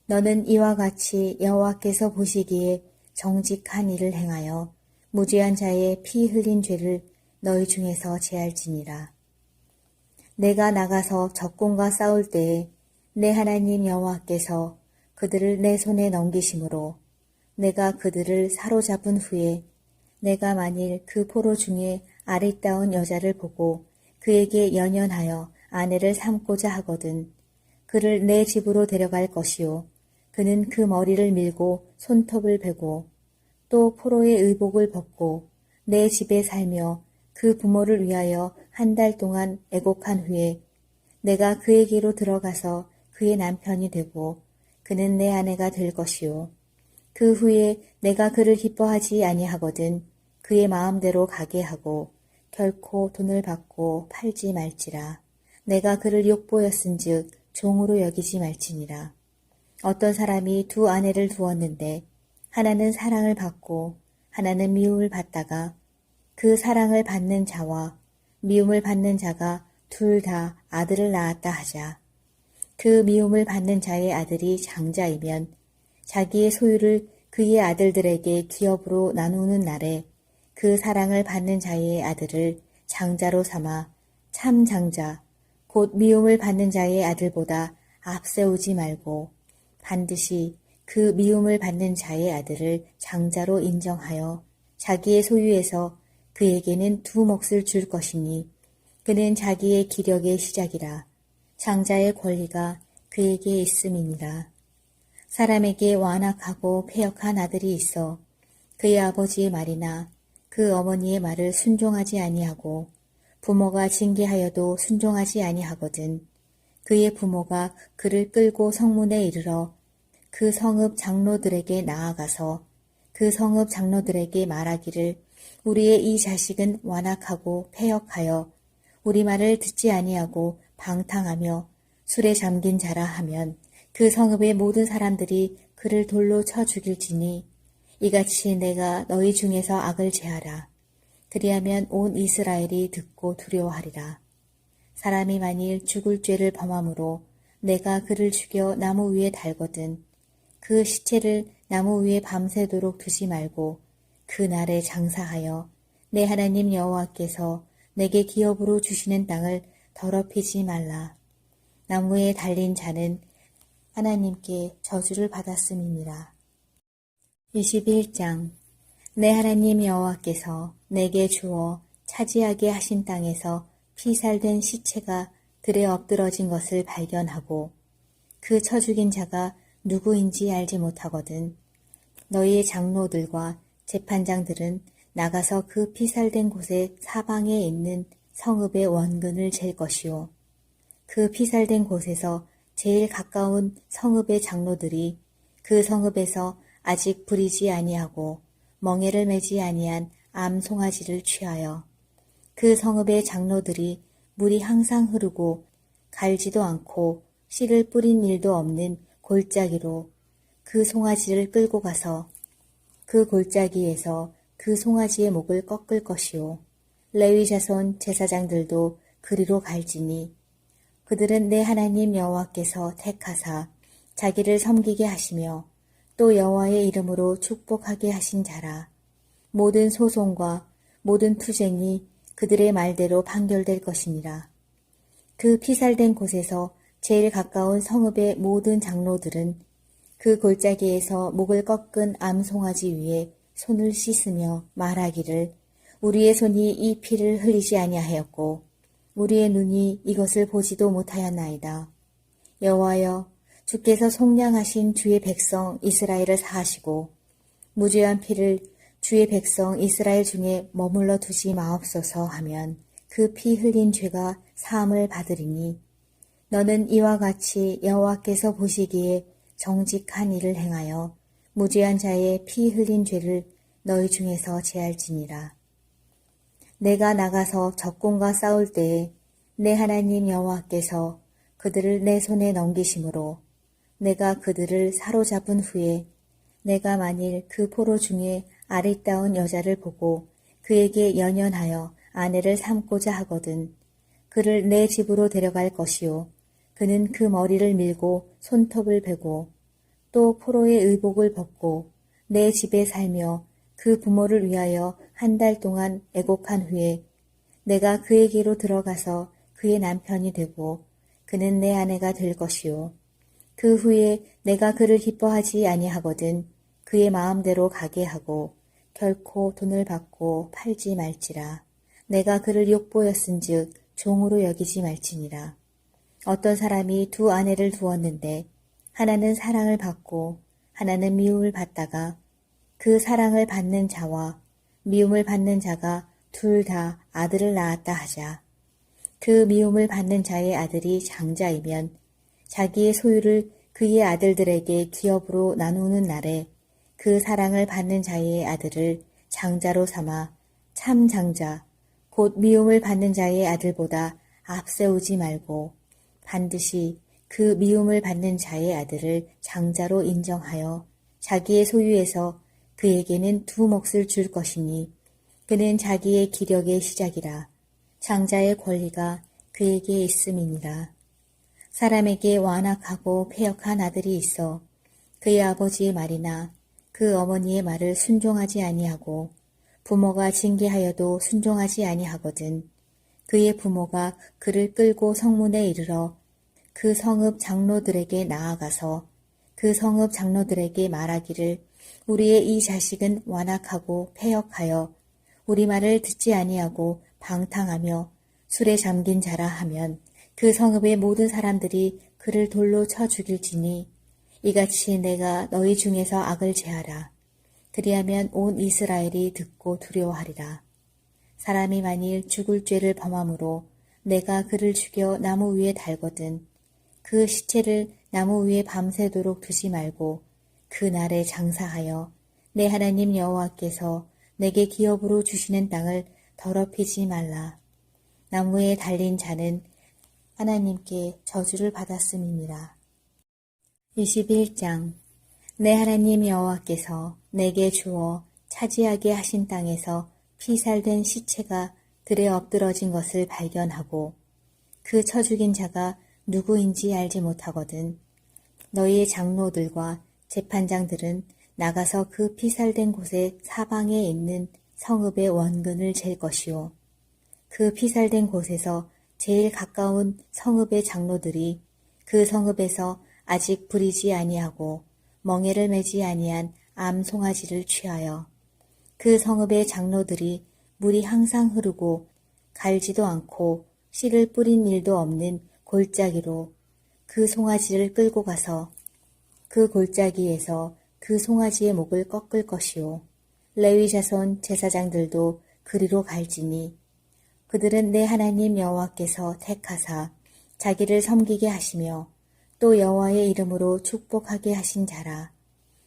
너는 이와 같이 여호와께서 보시기에 정직한 일을 행하여 무죄한 자의 피 흘린 죄를 너희 중에서 제할지니라. 내가 나가서 적군과 싸울 때에 내 하나님 여호와께서 그들을 내 손에 넘기심으로 내가 그들을 사로잡은 후에 내가 만일 그 포로 중에 아리따운 여자를 보고 그에게 연연하여 아내를 삼고자 하거든 그를 내 집으로 데려갈 것이요 그는 그 머리를 밀고 손톱을 베고 또 포로의 의복을 벗고 내 집에 살며 그 부모를 위하여 한 달 동안 애곡한 후에 내가 그에게로 들어가서 그의 남편이 되고 그는 내 아내가 될 것이요 그 후에 내가 그를 기뻐하지 아니하거든 그의 마음대로 가게 하고 결코 돈을 받고 팔지 말지라. 내가 그를 욕보였은즉 종으로 여기지 말지니라. 어떤 사람이 두 아내를 두었는데 하나는 사랑을 받고 하나는 미움을 받다가 그 사랑을 받는 자와 미움을 받는 자가 둘 다 아들을 낳았다 하자. 그 미움을 받는 자의 아들이 장자이면 자기의 소유를 그의 아들들에게 기업으로 나누는 날에 그 사랑을 받는 자의 아들을 장자로 삼아 참 장자 곧 미움을 받는 자의 아들보다 앞세우지 말고 반드시 그 미움을 받는 자의 아들을 장자로 인정하여 자기의 소유에서 그에게는 두 몫을 줄 것이니 그는 자기의 기력의 시작이라. 장자의 권리가 그에게 있음이니라. 사람에게 완악하고 패역한 아들이 있어 그의 아버지의 말이나 그 어머니의 말을 순종하지 아니하고 부모가 징계하여도 순종하지 아니하거든. 그의 부모가 그를 끌고 성문에 이르러 그 성읍 장로들에게 나아가서 그 성읍 장로들에게 말하기를 우리의 이 자식은 완악하고 패역하여 우리 말을 듣지 아니하고 방탕하며 술에 잠긴 자라 하면 그 성읍의 모든 사람들이 그를 돌로 쳐 죽일지니 이같이 내가 너희 중에서 악을 제하라. 그리하면 온 이스라엘이 듣고 두려워하리라. 사람이 만일 죽을 죄를 범함으로 내가 그를 죽여 나무 위에 달거든 그 시체를 나무 위에 밤새도록 두지 말고 그 날에 장사하여 내 하나님 여호와께서 내게 기업으로 주시는 땅을 더럽히지 말라. 나무에 달린 자는 하나님께 저주를 받았음이니라. 21장 내 하나님 여호와께서 내게 주어 차지하게 하신 땅에서 피살된 시체가 들에 엎드러진 것을 발견하고 그 쳐 죽인 자가 누구인지 알지 못하거든 너희의 장로들과 재판장들은 나가서 그 피살된 곳의 사방에 있는 성읍의 원근을 잴 것이요. 그 피살된 곳에서 제일 가까운 성읍의 장로들이 그 성읍에서 아직 부리지 아니하고 멍에를 매지 아니한 암 송아지를 취하여 그 성읍의 장로들이 물이 항상 흐르고 갈지도 않고 씨를 뿌린 일도 없는 골짜기로 그 송아지를 끌고 가서 그 골짜기에서 그 송아지의 목을 꺾을 것이요. 레위 자손 제사장들도 그리로 갈지니 그들은 내 하나님 여호와께서 택하사 자기를 섬기게 하시며 또 여호와의 이름으로 축복하게 하신 자라. 모든 소송과 모든 투쟁이 그들의 말대로 판결될 것이니라. 그 피살된 곳에서 제일 가까운 성읍의 모든 장로들은 그 골짜기에서 목을 꺾은 암송아지 위에 손을 씻으며 말하기를 우리의 손이 이 피를 흘리지 아니하였고 우리의 눈이 이것을 보지도 못하였나이다. 여호와여 주께서 속량하신 주의 백성 이스라엘을 사하시고 무죄한 피를 주의 백성 이스라엘 중에 머물러 두지 마옵소서 하면 그 피 흘린 죄가 사함을 받으리니 너는 이와 같이 여호와께서 보시기에 정직한 일을 행하여 무죄한 자의 피 흘린 죄를 너희 중에서 제할지니라. 내가 나가서 적군과 싸울 때에 내 하나님 여호와께서 그들을 내 손에 넘기심으로 내가 그들을 사로잡은 후에 내가 만일 그 포로 중에 아리따운 여자를 보고 그에게 연연하여 아내를 삼고자 하거든 그를 내 집으로 데려갈 것이요 그는 그 머리를 밀고 손톱을 베고 또 포로의 의복을 벗고 내 집에 살며 그 부모를 위하여 한 달 동안 애곡한 후에 내가 그에게로 들어가서 그의 남편이 되고 그는 내 아내가 될 것이요 그 후에 내가 그를 기뻐하지 아니하거든 그의 마음대로 가게 하고 결코 돈을 받고 팔지 말지라. 내가 그를 욕보였은즉 종으로 여기지 말지니라. 어떤 사람이 두 아내를 두었는데 하나는 사랑을 받고 하나는 미움을 받다가 그 사랑을 받는 자와 미움을 받는 자가 둘 다 아들을 낳았다 하자. 그 미움을 받는 자의 아들이 장자이면 자기의 소유를 그의 아들들에게 기업으로 나누는 날에 그 사랑을 받는 자의 아들을 장자로 삼아 참 장자 곧 미움을 받는 자의 아들보다 앞세우지 말고 반드시 그 미움을 받는 자의 아들을 장자로 인정하여 자기의 소유에서 그에게는 두 몫을 줄 것이니 그는 자기의 기력의 시작이라. 장자의 권리가 그에게 있음이니라. 사람에게 완악하고 패역한 아들이 있어 그의 아버지의 말이나 그 어머니의 말을 순종하지 아니하고 부모가 징계하여도 순종하지 아니하거든 그의 부모가 그를 끌고 성문에 이르러 그 성읍 장로들에게 나아가서 그 성읍 장로들에게 말하기를 우리의 이 자식은 완악하고 패역하여 우리 말을 듣지 아니하고 방탕하며 술에 잠긴 자라 하면 그 성읍의 모든 사람들이 그를 돌로 쳐 죽일지니 이같이 내가 너희 중에서 악을 제하라. 그리하면 온 이스라엘이 듣고 두려워하리라. 사람이 만일 죽을 죄를 범함으로 내가 그를 죽여 나무 위에 달거든 그 시체를 나무 위에 밤새도록 두지 말고 그 날에 장사하여 내 하나님 여호와께서 내게 기업으로 주시는 땅을 더럽히지 말라. 나무에 달린 자는 하나님께 저주를 받았음이니라. 21장 내 하나님 여호와께서 내게 주어 차지하게 하신 땅에서 피살된 시체가 들에 엎드러진 것을 발견하고 그 쳐 죽인 자가 누구인지 알지 못하거든 너희의 장로들과 재판장들은 나가서 그 피살된 곳의 사방에 있는 성읍의 원근을 잴 것이요. 그 피살된 곳에서 제일 가까운 성읍의 장로들이 그 성읍에서 아직 부리지 아니하고 멍에를 매지 아니한 암송아지를 취하여 그 성읍의 장로들이 물이 항상 흐르고 갈지도 않고 씨를 뿌린 일도 없는 골짜기로 그 송아지를 끌고 가서 그 골짜기에서 그 송아지의 목을 꺾을 것이요. 레위 자손 제사장들도 그리로 갈지니 그들은 내 하나님 여호와께서 택하사 자기를 섬기게 하시며 또 여호와의 이름으로 축복하게 하신 자라.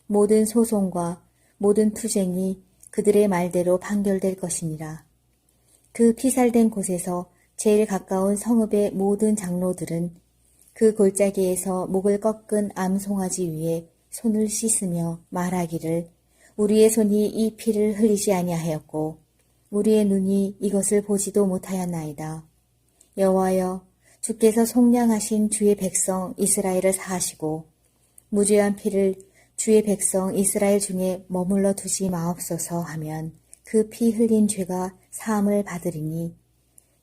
모든 소송과 모든 투쟁이 그들의 말대로 판결될 것이니라. 그 피살된 곳에서 제일 가까운 성읍의 모든 장로들은 그 골짜기에서 목을 꺾은 암송아지 위에 손을 씻으며 말하기를 우리의 손이 이 피를 흘리지 아니하였고 우리의 눈이 이것을 보지도 못하였나이다. 여호와여 주께서 속량하신 주의 백성 이스라엘을 사하시고 무죄한 피를 주의 백성 이스라엘 중에 머물러 두지 마옵소서 하면 그 피 흘린 죄가 사함을 받으리니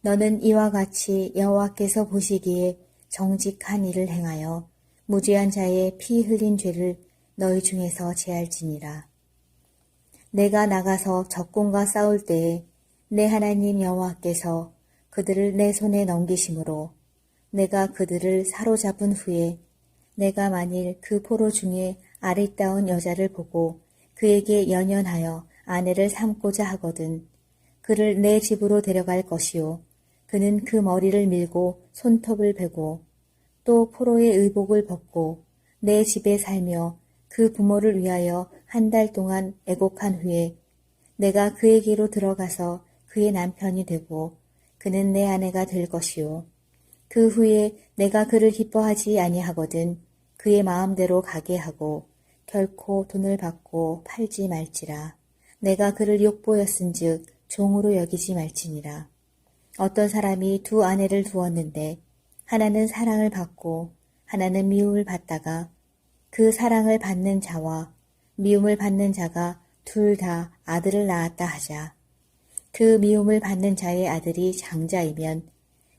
너는 이와 같이 여호와께서 보시기에 정직한 일을 행하여 무죄한 자의 피 흘린 죄를 너희 중에서 제할지니라. 내가 나가서 적군과 싸울 때에 내 하나님 여호와께서 그들을 내 손에 넘기심으로 내가 그들을 사로잡은 후에 내가 만일 그 포로 중에 아리따운 여자를 보고 그에게 연연하여 아내를 삼고자 하거든 그를 내 집으로 데려갈 것이요 그는 그 머리를 밀고 손톱을 베고 또 포로의 의복을 벗고 내 집에 살며 그 부모를 위하여 한 달 동안 애곡한 후에 내가 그에게로 들어가서 그의 남편이 되고 그는 내 아내가 될 것이요 그 후에 내가 그를 기뻐하지 아니하거든 그의 마음대로 가게 하고 결코 돈을 받고 팔지 말지라. 내가 그를 욕보였은즉 종으로 여기지 말지니라. 어떤 사람이 두 아내를 두었는데 하나는 사랑을 받고 하나는 미움을 받다가 그 사랑을 받는 자와 미움을 받는 자가 둘 다 아들을 낳았다 하자. 그 미움을 받는 자의 아들이 장자이면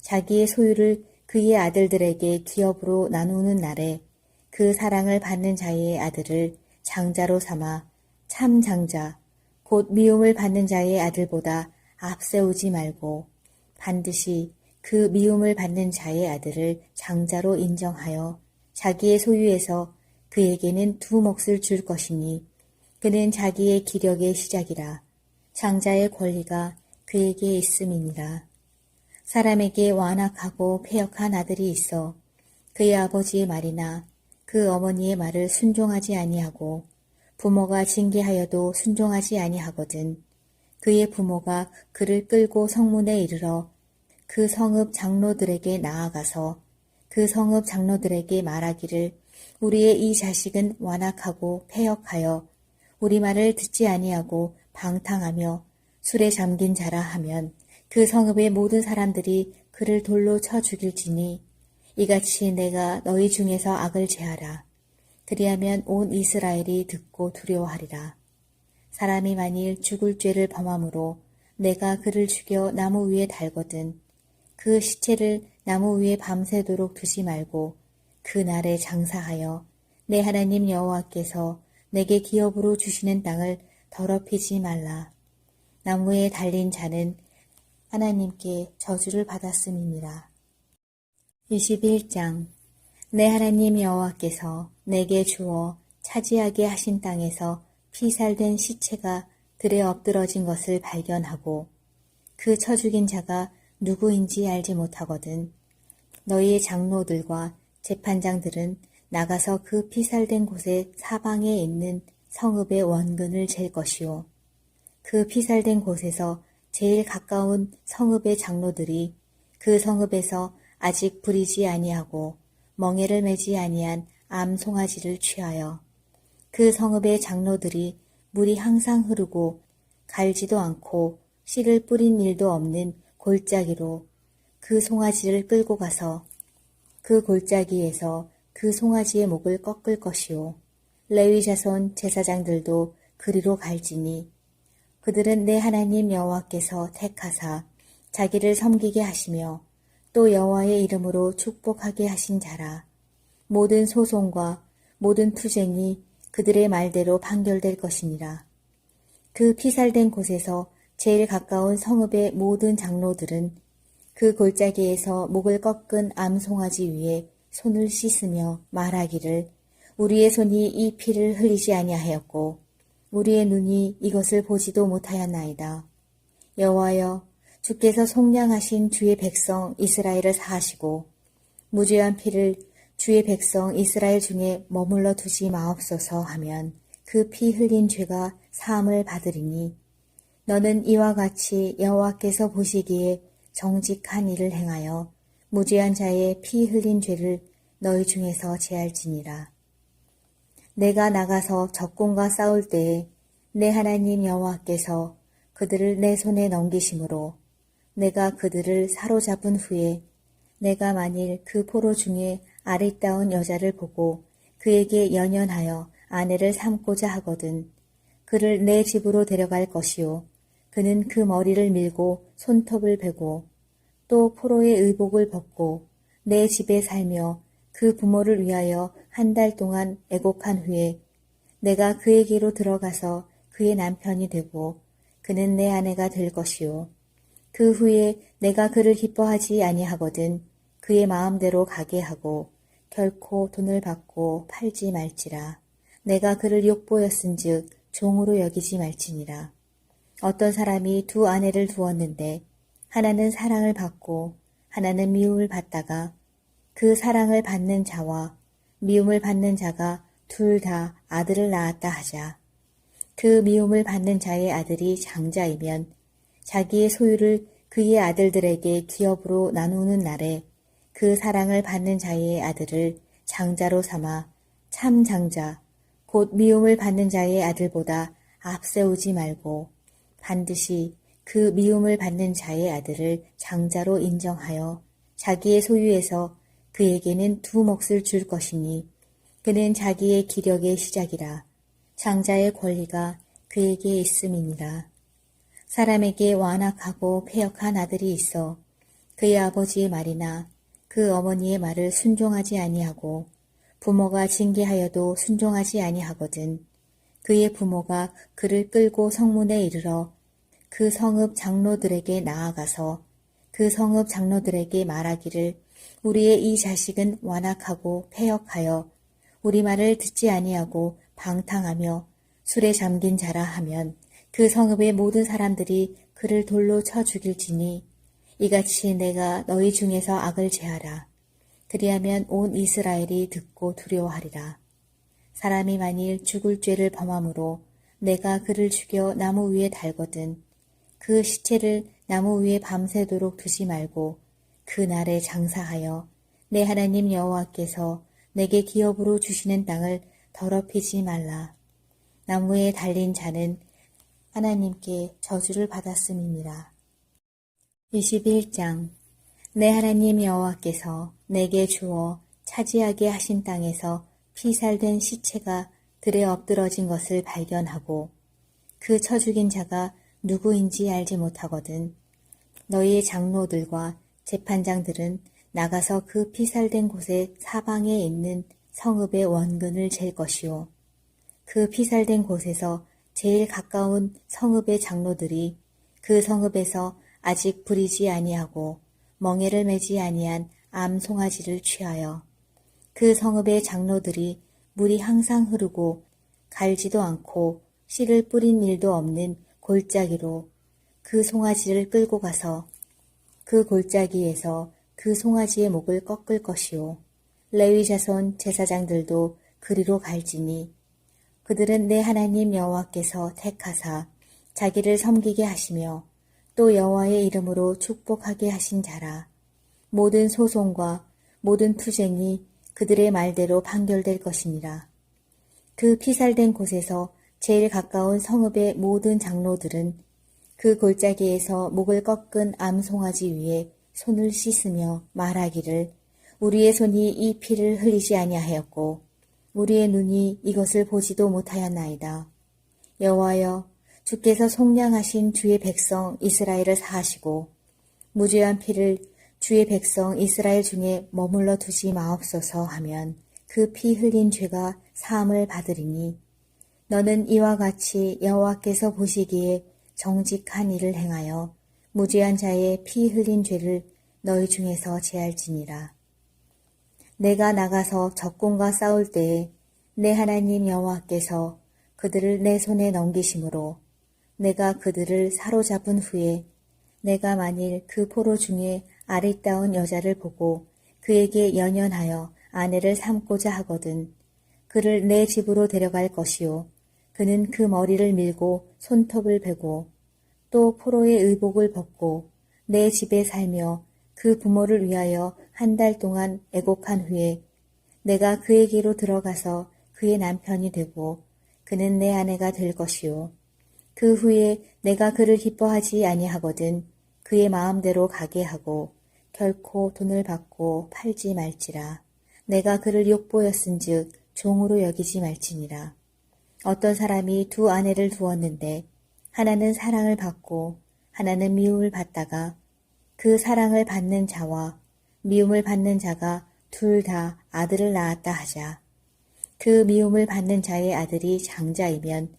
자기의 소유를 그의 아들들에게 기업으로 나누는 날에 그 사랑을 받는 자의 아들을 장자로 삼아 참 장자 곧 미움을 받는 자의 아들보다 앞세우지 말고 반드시 그 미움을 받는 자의 아들을 장자로 인정하여 자기의 소유에서 그에게는 두 몫을 줄 것이니 그는 자기의 기력의 시작이라. 장자의 권리가 그에게 있음이니라. 사람에게 완악하고 패역한 아들이 있어 그의 아버지의 말이나 그 어머니의 말을 순종하지 아니하고 부모가 징계하여도 순종하지 아니하거든 그의 부모가 그를 끌고 성문에 이르러 그 성읍 장로들에게 나아가서 그 성읍 장로들에게 말하기를 우리의 이 자식은 완악하고 패역하여 우리 말을 듣지 아니하고 방탕하며 술에 잠긴 자라 하면 그 성읍의 모든 사람들이 그를 돌로 쳐 죽일지니 이같이 내가 너희 중에서 악을 제하라. 그리하면 온 이스라엘이 듣고 두려워하리라. 사람이 만일 죽을 죄를 범함으로 내가 그를 죽여 나무 위에 달거든 그 시체를 나무 위에 밤새도록 두지 말고 그 날에 장사하여 내 하나님 여호와께서 내게 기업으로 주시는 땅을 더럽히지 말라. 나무에 달린 자는 하나님께 저주를 받았음이니라. 21장 내 하나님 여호와께서 내게 주어 차지하게 하신 땅에서 피살된 시체가 들에 엎드러진 것을 발견하고 그 쳐 죽인 자가 누구인지 알지 못하거든 너희의 장로들과 재판장들은 나가서 그 피살된 곳의 사방에 있는 성읍의 원근을 잴 것이요. 그 피살된 곳에서 제일 가까운 성읍의 장로들이 그 성읍에서 아직 부리지 아니하고 멍에를 매지 아니한 암 송아지를 취하여 그 성읍의 장로들이 물이 항상 흐르고 갈지도 않고 씨를 뿌린 일도 없는 골짜기로 그 송아지를 끌고 가서 그 골짜기에서 그 송아지의 목을 꺾을 것이요. 레위 자손 제사장들도 그리로 갈지니 그들은 내 하나님 여호와께서 택하사 자기를 섬기게 하시며 또 여호와의 이름으로 축복하게 하신 자라. 모든 소송과 모든 투쟁이 그들의 말대로 판결될 것이니라. 그 피살된 곳에서 제일 가까운 성읍의 모든 장로들은 그 골짜기에서 목을 꺾은 암송아지 위에 손을 씻으며 말하기를 우리의 손이 이 피를 흘리지 아니하였고 우리의 눈이 이것을 보지도 못하였나이다. 여호와여, 주께서 속량하신 주의 백성 이스라엘을 사하시고 무죄한 피를 주의 백성 이스라엘 중에 머물러 두지 마옵소서 하면 그 피 흘린 죄가 사함을 받으리니 너는 이와 같이 여호와께서 보시기에 정직한 일을 행하여 무죄한 자의 피 흘린 죄를 너희 중에서 제할지니라. 내가 나가서 적군과 싸울 때에 내 하나님 여호와께서 그들을 내 손에 넘기심으로 내가 그들을 사로잡은 후에 내가 만일 그 포로 중에 아리따운 여자를 보고 그에게 연연하여 아내를 삼고자 하거든 그를 내 집으로 데려갈 것이요 그는 그 머리를 밀고 손톱을 베고 또 포로의 의복을 벗고 내 집에 살며 그 부모를 위하여 한 달 동안 애곡한 후에 내가 그에게로 들어가서 그의 남편이 되고 그는 내 아내가 될 것이요 그 후에 내가 그를 기뻐하지 아니하거든 그의 마음대로 가게 하고 결코 돈을 받고 팔지 말지라. 내가 그를 욕보였은즉 종으로 여기지 말지니라. 어떤 사람이 두 아내를 두었는데 하나는 사랑을 받고 하나는 미움을 받다가 그 사랑을 받는 자와 미움을 받는 자가 둘 다 아들을 낳았다 하자. 그 미움을 받는 자의 아들이 장자이면 자기의 소유를 그의 아들들에게 기업으로 나누는 날에 그 사랑을 받는 자의 아들을 장자로 삼아 참 장자, 곧 미움을 받는 자의 아들보다 앞세우지 말고 반드시 그 미움을 받는 자의 아들을 장자로 인정하여 자기의 소유에서 그에게는 두 몫을 줄 것이니 그는 자기의 기력의 시작이라. 장자의 권리가 그에게 있음이니라. 사람에게 완악하고 패역한 아들이 있어 그의 아버지의 말이나 그 어머니의 말을 순종하지 아니하고 부모가 징계하여도 순종하지 아니하거든. 그의 부모가 그를 끌고 성문에 이르러 그 성읍 장로들에게 나아가서 그 성읍 장로들에게 말하기를 우리의 이 자식은 완악하고 패역하여 우리 말을 듣지 아니하고 방탕하며 술에 잠긴 자라 하면 그 성읍의 모든 사람들이 그를 돌로 쳐 죽일지니 이같이 내가 너희 중에서 악을 제하라. 그리하면 온 이스라엘이 듣고 두려워하리라. 사람이 만일 죽을 죄를 범함으로 내가 그를 죽여 나무 위에 달거든 그 시체를 나무 위에 밤새도록 두지 말고 그 날에 장사하여 내 하나님 여호와께서 내게 기업으로 주시는 땅을 더럽히지 말라. 나무에 달린 자는 하나님께 저주를 받았음이니라. 21장 내 하나님 여호와께서 내게 주어 차지하게 하신 땅에서 피살된 시체가 들에 엎드러진 것을 발견하고 그 쳐 죽인 자가 누구인지 알지 못하거든 너희의 장로들과 재판장들은 나가서 그 피살된 곳의 사방에 있는 성읍의 원근을 잴 것이요 그 피살된 곳에서 제일 가까운 성읍의 장로들이 그 성읍에서 아직 부리지 아니하고 멍에를 매지 아니한 암 송아지를 취하여 그 성읍의 장로들이 물이 항상 흐르고 갈지도 않고 씨를 뿌린 일도 없는 골짜기로 그 송아지를 끌고 가서 그 골짜기에서 그 송아지의 목을 꺾을 것이요 레위 자손 제사장들도 그리로 갈지니 그들은 내 하나님 여호와께서 택하사 자기를 섬기게 하시며 또 여호와의 이름으로 축복하게 하신 자라. 모든 소송과 모든 투쟁이 그들의 말대로 판결될 것이니라. 그 피살된 곳에서 제일 가까운 성읍의 모든 장로들은 그 골짜기에서 목을 꺾은 암송아지 위에 손을 씻으며 말하기를 우리의 손이 이 피를 흘리지 아니하였고 우리의 눈이 이것을 보지도 못하였나이다. 여호와여, 주께서 속량하신 주의 백성 이스라엘을 사하시고 무죄한 피를 주의 백성 이스라엘 중에 머물러 두지 마옵소서 하면 그 피 흘린 죄가 사함을 받으리니 너는 이와 같이 여호와께서 보시기에 정직한 일을 행하여 무죄한 자의 피 흘린 죄를 너희 중에서 제할지니라. 내가 나가서 적군과 싸울 때에 내 하나님 여호와께서 그들을 내 손에 넘기심으로 내가 그들을 사로잡은 후에 내가 만일 그 포로 중에 아리따운 여자를 보고 그에게 연연하여 아내를 삼고자 하거든 그를 내 집으로 데려갈 것이요 그는 그 머리를 밀고 손톱을 베고 또 포로의 의복을 벗고 내 집에 살며 그 부모를 위하여 한 달 동안 애곡한 후에 내가 그에게로 들어가서 그의 남편이 되고 그는 내 아내가 될 것이요 그 후에 내가 그를 기뻐하지 아니하거든 그의 마음대로 가게 하고 결코 돈을 받고 팔지 말지라. 내가 그를 욕보였은즉 종으로 여기지 말지니라. 어떤 사람이 두 아내를 두었는데 하나는 사랑을 받고 하나는 미움을 받다가 그 사랑을 받는 자와 미움을 받는 자가 둘 다 아들을 낳았다 하자. 그 미움을 받는 자의 아들이 장자이면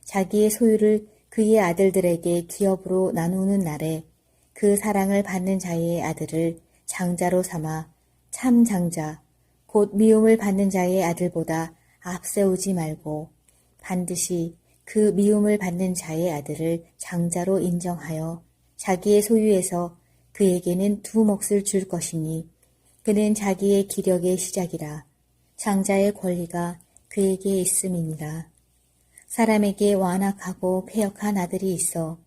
자기의 소유를 그의 아들들에게 기업으로 나누는 날에 그 사랑을 받는 자의 아들을 장자로 삼아 참 장자, 곧 미움을 받는 자의 아들보다 앞세우지 말고 반드시 그 미움을 받는 자의 아들을 장자로 인정하여 자기의 소유에서 그에게는 두 몫을 줄 것이니 그는 자기의 기력의 시작이라. 장자의 권리가 그에게 있음이니라. 사람에게 완악하고 패역한 아들이 있어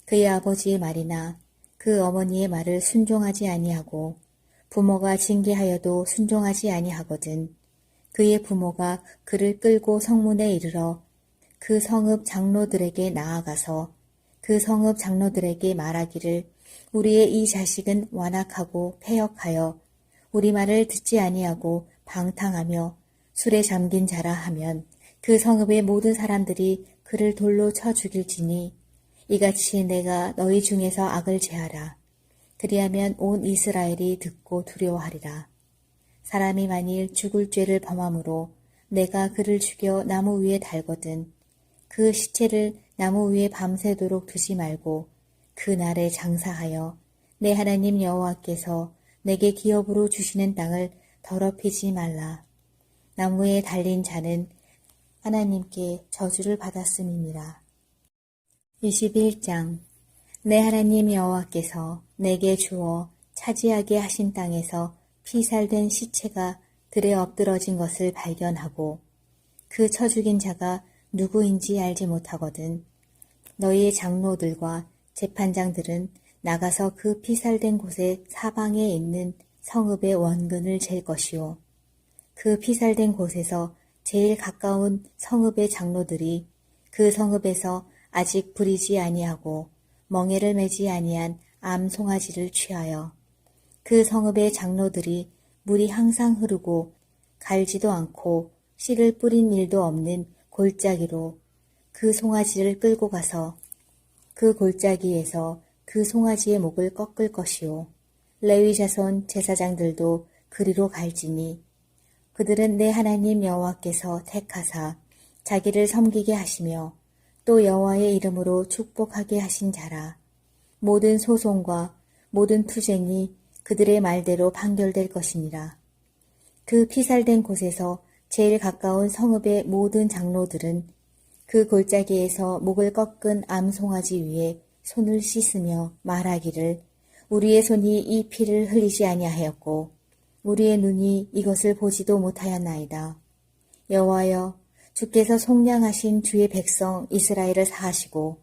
그의 아버지의 말이나 그 어머니의 말을 순종하지 아니하고 부모가 징계하여도 순종하지 아니하거든 그의 부모가 그를 끌고 성문에 이르러 그 성읍 장로들에게 나아가서 그 성읍 장로들에게 말하기를 우리의 이 자식은 완악하고 패역하여 우리 말을 듣지 아니하고 방탕하며 술에 잠긴 자라 하면 그 성읍의 모든 사람들이 그를 돌로 쳐 죽일지니 이같이 내가 너희 중에서 악을 제하라. 그리하면 온 이스라엘이 듣고 두려워하리라. 사람이 만일 죽을 죄를 범함으로 내가 그를 죽여 나무 위에 달거든 그 시체를 나무 위에 밤새도록 두지 말고 그 날에 장사하여 내 하나님 여호와께서 내게 기업으로 주시는 땅을 더럽히지 말라. 나무에 달린 자는 하나님께 저주를 받았음이니라. 21장 내 하나님 여호와께서 내게 주어 차지하게 하신 땅에서 피살된 시체가 들에 엎드러진 것을 발견하고 그 쳐 죽인 자가 누구인지 알지 못하거든 너희의 장로들과 재판장들은 나가서 그 피살된 곳의 사방에 있는 성읍의 원근을 잴 것이요 그 피살된 곳에서 제일 가까운 성읍의 장로들이 그 성읍에서 아직 부리지 아니하고 멍에를 매지 아니한 암송아지를 취하여 그 성읍의 장로들이 물이 항상 흐르고 갈지도 않고 씨를 뿌린 일도 없는 골짜기로 그 송아지를 끌고 가서 그 골짜기에서 그 송아지의 목을 꺾을 것이요 레위 자손 제사장들도 그리로 갈지니 그들은 내 하나님 여호와께서 택하사 자기를 섬기게 하시며 또 여호와의 이름으로 축복하게 하신 자라. 모든 소송과 모든 투쟁이 그들의 말대로 판결될 것이니라. 그 피살된 곳에서 제일 가까운 성읍의 모든 장로들은 그 골짜기에서 목을 꺾은 암송아지 위에 손을 씻으며 말하기를 우리의 손이 이 피를 흘리지 아니하였고 우리의 눈이 이것을 보지도 못하였나이다. 여호와여, 주께서 속량하신 주의 백성 이스라엘을 사하시고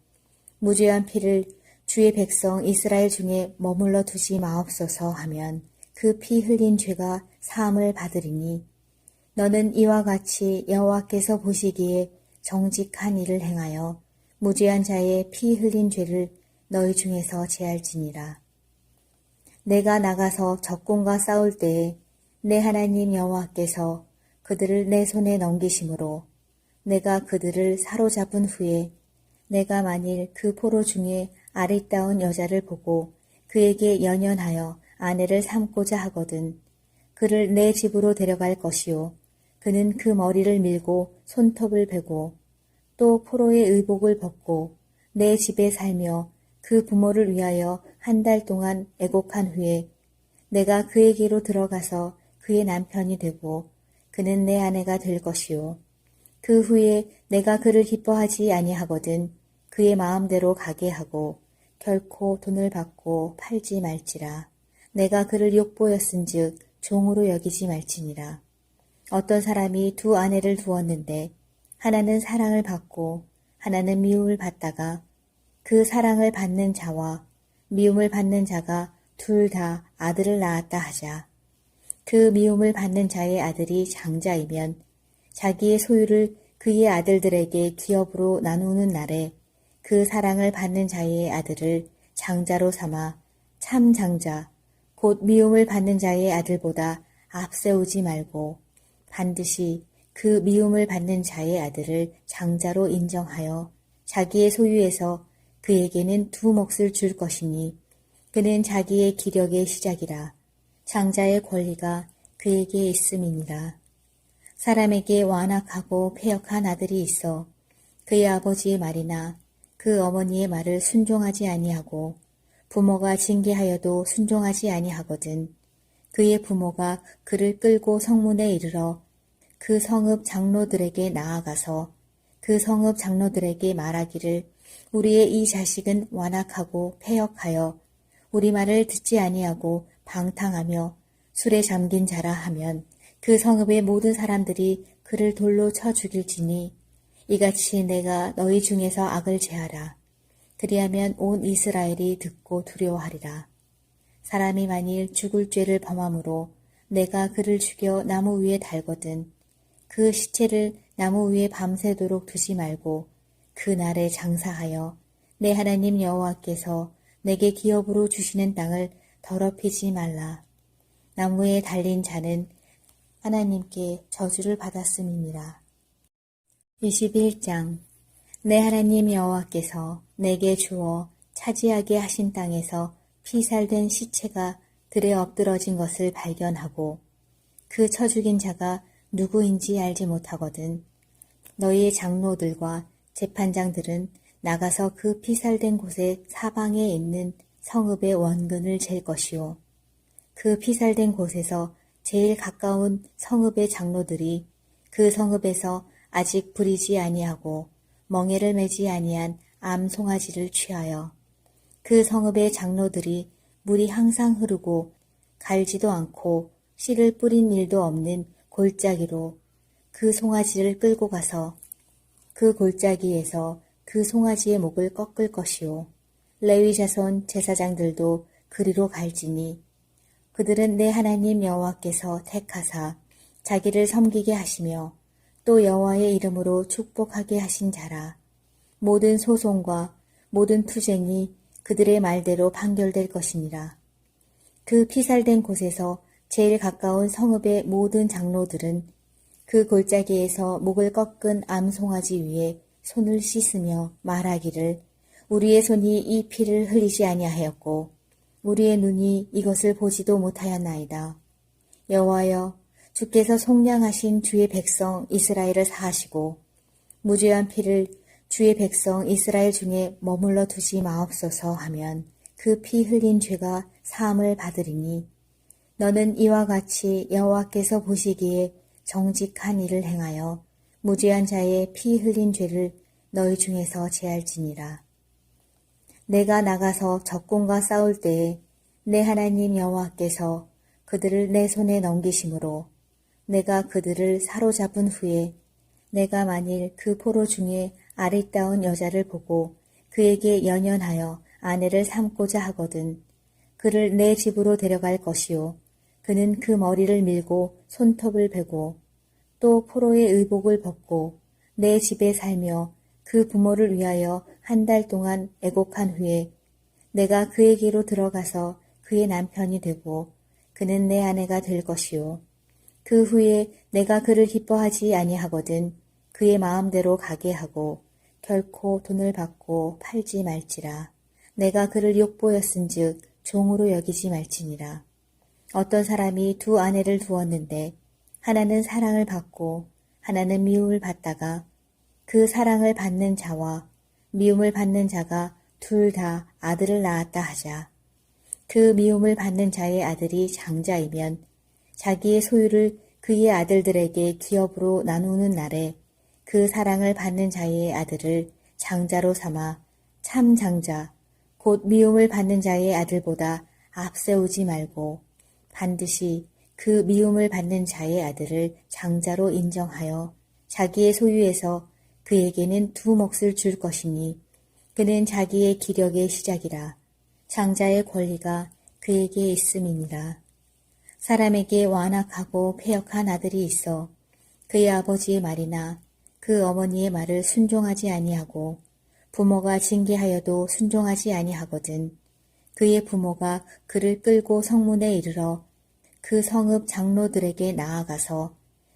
무죄한 피를 주의 백성 이스라엘 중에 머물러 두지 마옵소서 하면 그 피 흘린 죄가 사함을 받으리니 너는 이와 같이 여호와께서 보시기에 정직한 일을 행하여 무죄한 자의 피 흘린 죄를 너희 중에서 제할지니라. 내가 나가서 적군과 싸울 때에 내 하나님 여호와께서 그들을 내 손에 넘기심으로 내가 그들을 사로잡은 후에 내가 만일 그 포로 중에 아리따운 여자를 보고 그에게 연연하여 아내를 삼고자 하거든 그를 내 집으로 데려갈 것이요 그는 그 머리를 밀고 손톱을 베고 또 포로의 의복을 벗고 내 집에 살며 그 부모를 위하여 한 달 동안 애곡한 후에 내가 그에게로 들어가서 그의 남편이 되고 그는 내 아내가 될 것이요 그 후에 내가 그를 기뻐하지 아니하거든 그의 마음대로 가게 하고 결코 돈을 받고 팔지 말지라. 내가 그를 욕보였은즉 종으로 여기지 말지니라. 어떤 사람이 두 아내를 두었는데 하나는 사랑을 받고 하나는 미움을 받다가 그 사랑을 받는 자와 미움을 받는 자가 둘 다 아들을 낳았다 하자. 그 미움을 받는 자의 아들이 장자이면 자기의 소유를 그의 아들들에게 기업으로 나누는 날에 그 사랑을 받는 자의 아들을 장자로 삼아 참 장자 곧 미움을 받는 자의 아들보다 앞세우지 말고 반드시 그 미움을 받는 자의 아들을 장자로 인정하여 자기의 소유에서 그에게는 두 몫을 줄 것이니 그는 자기의 기력의 시작이라. 장자의 권리가 그에게 있음이니라. 사람에게 완악하고 패역한 아들이 있어 그의 아버지의 말이나 그 어머니의 말을 순종하지 아니하고 부모가 징계하여도 순종하지 아니하거든 그의 부모가 그를 끌고 성문에 이르러 그 성읍 장로들에게 나아가서 그 성읍 장로들에게 말하기를 우리의 이 자식은 완악하고 패역하여 우리 말을 듣지 아니하고 방탕하며 술에 잠긴 자라 하면 그 성읍의 모든 사람들이 그를 돌로 쳐 죽일지니 이같이 내가 너희 중에서 악을 제하라. 그리하면 온 이스라엘이 듣고 두려워하리라. 사람이 만일 죽을 죄를 범함으로 내가 그를 죽여 나무 위에 달거든 그 시체를 나무 위에 밤새도록 두지 말고 그 날에 장사하여 내 하나님 여호와께서 내게 기업으로 주시는 땅을 더럽히지 말라. 나무에 달린 자는 하나님께 저주를 받았음이니라. 21장 내 하나님 여호와께서 내게 주어 차지하게 하신 땅에서 피살된 시체가 들에 엎드러진 것을 발견하고 그 쳐 죽인 자가 누구인지 알지 못하거든 너희의 장로들과 재판장들은 나가서 그 피살된 곳의 사방에 있는 성읍의 원근을 잴 것이요 그 피살된 곳에서 제일 가까운 성읍의 장로들이 그 성읍에서 아직 부리지 아니하고 멍에를 매지 아니한 암송아지를 취하여 그 성읍의 장로들이 물이 항상 흐르고 갈지도 않고 씨를 뿌린 일도 없는 골짜기로 그 송아지를 끌고 가서 그 골짜기에서 그 송아지의 목을 꺾을 것이요 레위 자손 제사장들도 그리로 갈지니 그들은 내 하나님 여호와께서 택하사 자기를 섬기게 하시며 또 여호와의 이름으로 축복하게 하신 자라. 모든 소송과 모든 투쟁이 그들의 말대로 판결될 것이니라. 그 피살된 곳에서 제일 가까운 성읍의 모든 장로들은 그 골짜기에서 목을 꺾은 암송아지 위에 손을 씻으며 말하기를 우리의 손이 이 피를 흘리지 아니하였고 우리의 눈이 이것을 보지도 못하였나이다. 여호와여 주께서 속량하신 주의 백성 이스라엘을 사하시고 무죄한 피를 주의 백성 이스라엘 중에 머물러 두지 마옵소서 하면 그 피 흘린 죄가 사함을 받으리니 너는 이와 같이 여호와께서 보시기에 정직한 일을 행하여 무죄한 자의 피 흘린 죄를 너희 중에서 제할지니라. 내가 나가서 적군과 싸울 때에 내 하나님 여호와께서 그들을 내 손에 넘기심으로 내가 그들을 사로잡은 후에 내가 만일 그 포로 중에 아리따운 여자를 보고 그에게 연연하여 아내를 삼고자 하거든 그를 내 집으로 데려갈 것이요 그는 그 머리를 밀고 손톱을 베고 또 포로의 의복을 벗고 내 집에 살며 그 부모를 위하여 한 달 동안 애곡한 후에 내가 그에게로 들어가서 그의 남편이 되고 그는 내 아내가 될 것이요. 그 후에 내가 그를 기뻐하지 아니하거든 그의 마음대로 가게 하고 결코 돈을 받고 팔지 말지라. 내가 그를 욕보였은즉 종으로 여기지 말지니라. 어떤 사람이 두 아내를 두었는데 하나는 사랑을 받고 하나는 미움을 받다가 그 사랑을 받는 자와 미움을 받는 자가 둘 다 아들을 낳았다 하자. 그 미움을 받는 자의 아들이 장자이면 자기의 소유를 그의 아들들에게 기업으로 나누는 날에 그 사랑을 받는 자의 아들을 장자로 삼아 참 장자, 곧 미움을 받는 자의 아들보다 앞세우지 말고 반드시 그 미움을 받는 자의 아들을 장자로 인정하여 자기의 소유에서 그에게는 두 몫을 줄 것이니 그는 자기의 기력의 시작이라. 장자의 권리가 그에게 있음이니라. 사람에게 완악하고 패역한 아들이 있어 그의 아버지의 말이나 그 어머니의 말을 순종하지 아니하고 부모가 징계하여도 순종하지 아니하거든. 그의 부모가 그를 끌고 성문에 이르러 그 성읍 장로들에게 나아가서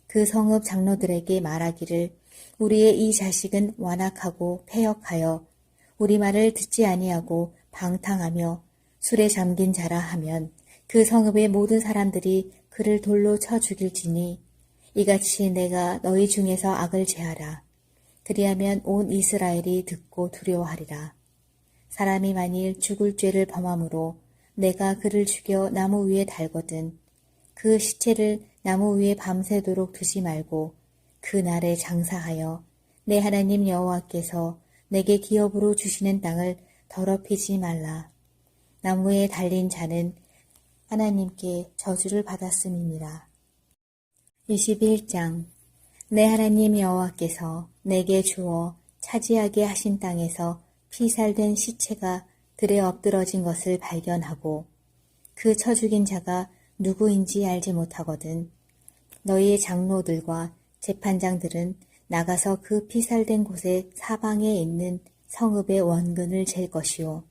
그 성읍 장로들에게 말하기를 우리의 이 자식은 완악하고 패역하여 우리 말을 듣지 아니하고 방탕하며 술에 잠긴 자라 하면 그 성읍의 모든 사람들이 그를 돌로 쳐 죽일지니 이같이 내가 너희 중에서 악을 제하라. 그리하면 온 이스라엘이 듣고 두려워하리라. 사람이 만일 죽을 죄를 범함으로 내가 그를 죽여 나무 위에 달거든 그 시체를 나무 위에 밤새도록 두지 말고 그 날에 장사하여 내 하나님 여호와께서 내게 기업으로 주시는 땅을 더럽히지 말라. 나무에 달린 자는 하나님께 저주를 받았음이니라. 21장 내 하나님 여호와께서 내게 주어 차지하게 하신 땅에서 피살된 시체가 들에 엎드러진 것을 발견하고 그 쳐 죽인 자가 누구인지 알지 못하거든. 너희의 장로들과 재판장들은 나가서 그 피살된 곳의 사방에 있는 성읍의 원근을 잴 것이요.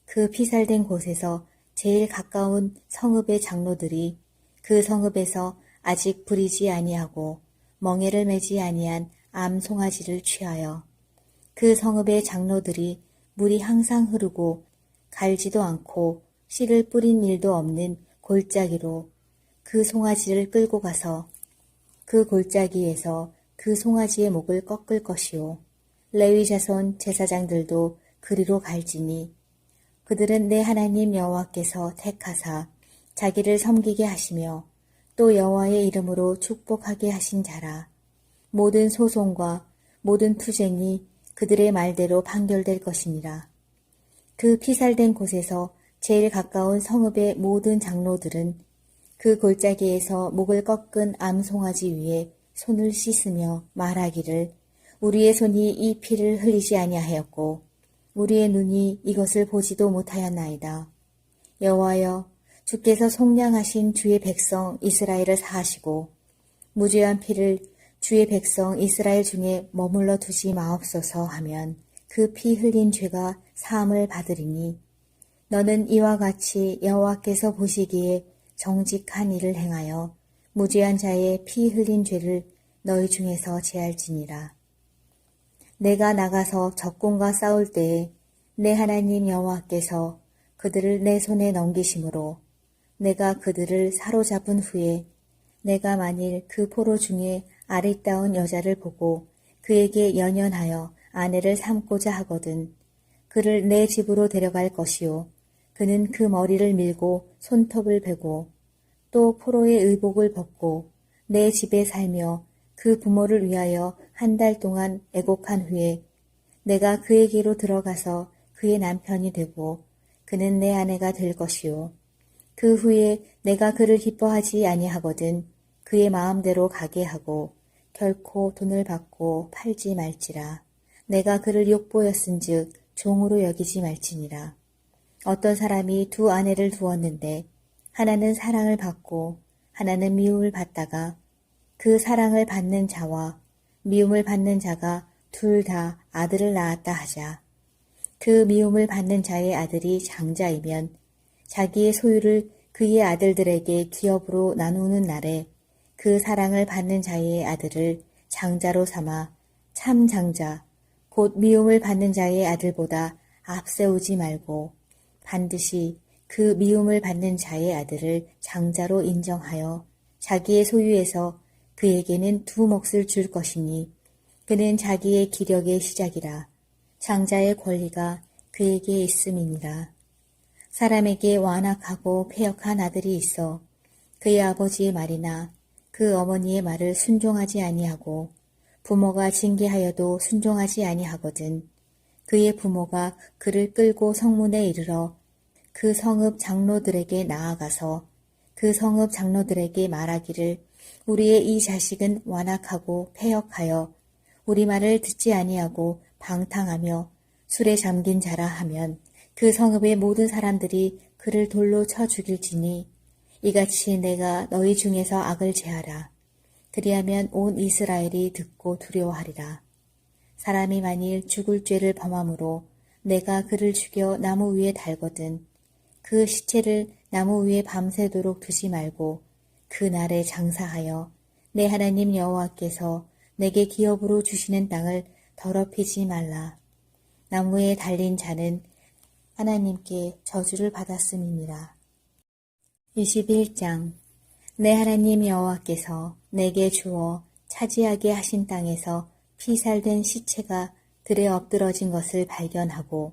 그 피살된 곳에서 제일 가까운 성읍의 장로들이 그 성읍에서 아직 부리지 아니하고 멍에를 매지 아니한 암 송아지를 취하여 그 성읍의 장로들이 물이 항상 흐르고 갈지도 않고 씨를 뿌린 일도 없는 골짜기로 그 송아지를 끌고 가서 그 골짜기에서 그 송아지의 목을 꺾을 것이요. 레위 자손 제사장들도 그리로 갈지니 그들은 내 하나님 여호와께서 택하사 자기를 섬기게 하시며 또 여호와의 이름으로 축복하게 하신 자라. 모든 소송과 모든 투쟁이 그들의 말대로 판결될 것이니라. 그 피살된 곳에서 제일 가까운 성읍의 모든 장로들은 그 골짜기에서 목을 꺾은 암송아지 위에 손을 씻으며 말하기를 우리의 손이 이 피를 흘리지 아니하였고 우리의 눈이 이것을 보지도 못하였나이다. 여호와여, 주께서 속량하신 주의 백성 이스라엘을 사하시고 무죄한 피를 주의 백성 이스라엘 중에 머물러 두지 마옵소서 하면 그 피 흘린 죄가 사함을 받으리니 너는 이와 같이 여호와께서 보시기에 정직한 일을 행하여 무죄한 자의 피 흘린 죄를 너희 중에서 제할지니라. 내가 나가서 적군과 싸울 때에 내 하나님 여호와께서 그들을 내 손에 넘기심으로 내가 그들을 사로잡은 후에 내가 만일 그 포로 중에 아리따운 여자를 보고 그에게 연연하여 아내를 삼고자 하거든 그를 내 집으로 데려갈 것이요 그는 그 머리를 밀고 손톱을 베고 또 포로의 의복을 벗고 내 집에 살며 그 부모를 위하여 한 달 동안 애곡한 후에 내가 그에게로 들어가서 그의 남편이 되고 그는 내 아내가 될 것이요. 그 후에 내가 그를 기뻐하지 아니하거든 그의 마음대로 가게 하고 결코 돈을 받고 팔지 말지라. 내가 그를 욕보였은즉 종으로 여기지 말지니라. 어떤 사람이 두 아내를 두었는데 하나는 사랑을 받고 하나는 미움을 받다가 그 사랑을 받는 자와 미움을 받는 자가 둘 다 아들을 낳았다 하자. 그 미움을 받는 자의 아들이 장자이면 자기의 소유를 그의 아들들에게 기업으로 나누는 날에 그 사랑을 받는 자의 아들을 장자로 삼아 참 장자, 곧 미움을 받는 자의 아들보다 앞세우지 말고 반드시 그 미움을 받는 자의 아들을 장자로 인정하여 자기의 소유에서 그에게는 두 몫을 줄 것이니 그는 자기의 기력의 시작이라. 장자의 권리가 그에게 있음이니라. 사람에게 완악하고 패역한 아들이 있어 그의 아버지의 말이나 그 어머니의 말을 순종하지 아니하고 부모가 징계하여도 순종하지 아니하거든. 그의 부모가 그를 끌고 성문에 이르러 그 성읍 장로들에게 나아가서 그 성읍 장로들에게 말하기를 우리의 이 자식은 완악하고 패역하여 우리 말을 듣지 아니하고 방탕하며 술에 잠긴 자라 하면 그 성읍의 모든 사람들이 그를 돌로 쳐 죽일지니 이같이 내가 너희 중에서 악을 제하라. 그리하면 온 이스라엘이 듣고 두려워하리라. 사람이 만일 죽을 죄를 범함으로 내가 그를 죽여 나무 위에 달거든 그 시체를 나무 위에 밤새도록 두지 말고 그 날에 장사하여 내 하나님 여호와께서 내게 기업으로 주시는 땅을 더럽히지 말라. 나무에 달린 자는 하나님께 저주를 받았음이니라. 21장 내 하나님 여호와께서 내게 주어 차지하게 하신 땅에서 피살된 시체가 들에 엎드러진 것을 발견하고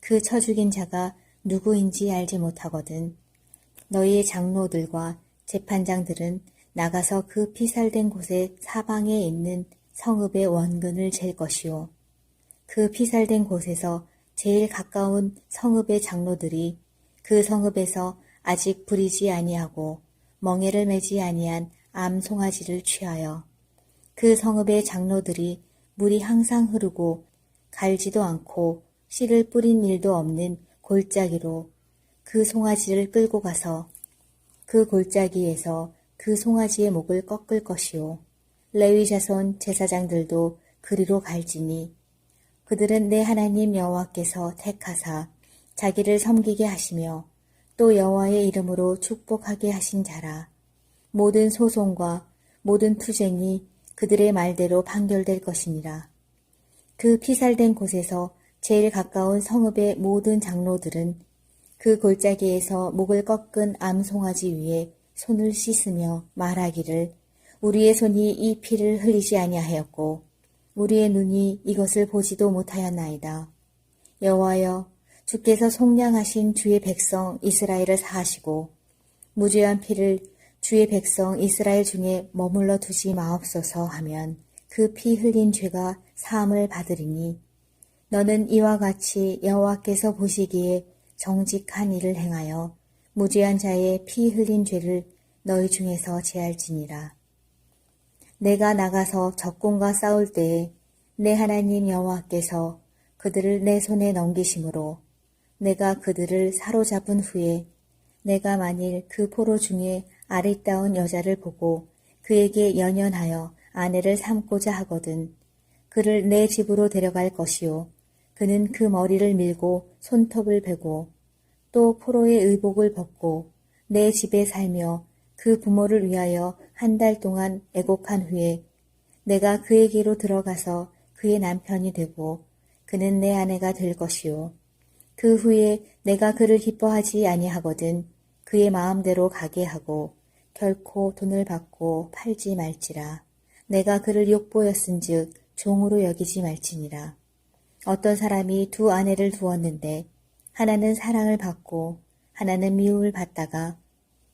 그 쳐 죽인 자가 누구인지 알지 못하거든. 너희의 장로들과 재판장들은 나가서 그 피살된 곳의 사방에 있는 성읍의 원근을 잴 것이요. 그 피살된 곳에서 제일 가까운 성읍의 장로들이 그 성읍에서 아직 부리지 아니하고 멍에를 매지 아니한 암 송아지를 취하여 그 성읍의 장로들이 물이 항상 흐르고 갈지도 않고 씨를 뿌린 일도 없는 골짜기로 그 송아지를 끌고 가서 그 골짜기에서 그 송아지의 목을 꺾을 것이요. 레위 자손 제사장들도 그리로 갈지니 그들은 내 하나님 여호와께서 택하사 자기를 섬기게 하시며 또 여호와의 이름으로 축복하게 하신 자라. 모든 소송과 모든 투쟁이 그들의 말대로 판결될 것이니라. 그 피살된 곳에서 제일 가까운 성읍의 모든 장로들은 그 골짜기에서 목을 꺾은 암송아지 위에 손을 씻으며 말하기를 우리의 손이 이 피를 흘리지 아니하였고 우리의 눈이 이것을 보지도 못하였나이다. 여호와여 주께서 속량하신 주의 백성 이스라엘을 사하시고 무죄한 피를 주의 백성 이스라엘 중에 머물러 두지 마옵소서 하면 그 피 흘린 죄가 사함을 받으리니 너는 이와 같이 여호와께서 보시기에 정직한 일을 행하여 무죄한 자의 피 흘린 죄를 너희 중에서 제할지니라. 내가 나가서 적군과 싸울 때에 내 하나님 여호와께서 그들을 내 손에 넘기심으로 내가 그들을 사로잡은 후에 내가 만일 그 포로 중에 아리따운 여자를 보고 그에게 연연하여 아내를 삼고자 하거든 그를 내 집으로 데려갈 것이요 그는 그 머리를 밀고 손톱을 베고 또 포로의 의복을 벗고 내 집에 살며 그 부모를 위하여 한 달 동안 애곡한 후에 내가 그에게로 들어가서 그의 남편이 되고 그는 내 아내가 될 것이요 그 후에 내가 그를 기뻐하지 아니하거든 그의 마음대로 가게 하고 결코 돈을 받고 팔지 말지라. 내가 그를 욕보였은즉 종으로 여기지 말지니라. 어떤 사람이 두 아내를 두었는데 하나는 사랑을 받고 하나는 미움을 받다가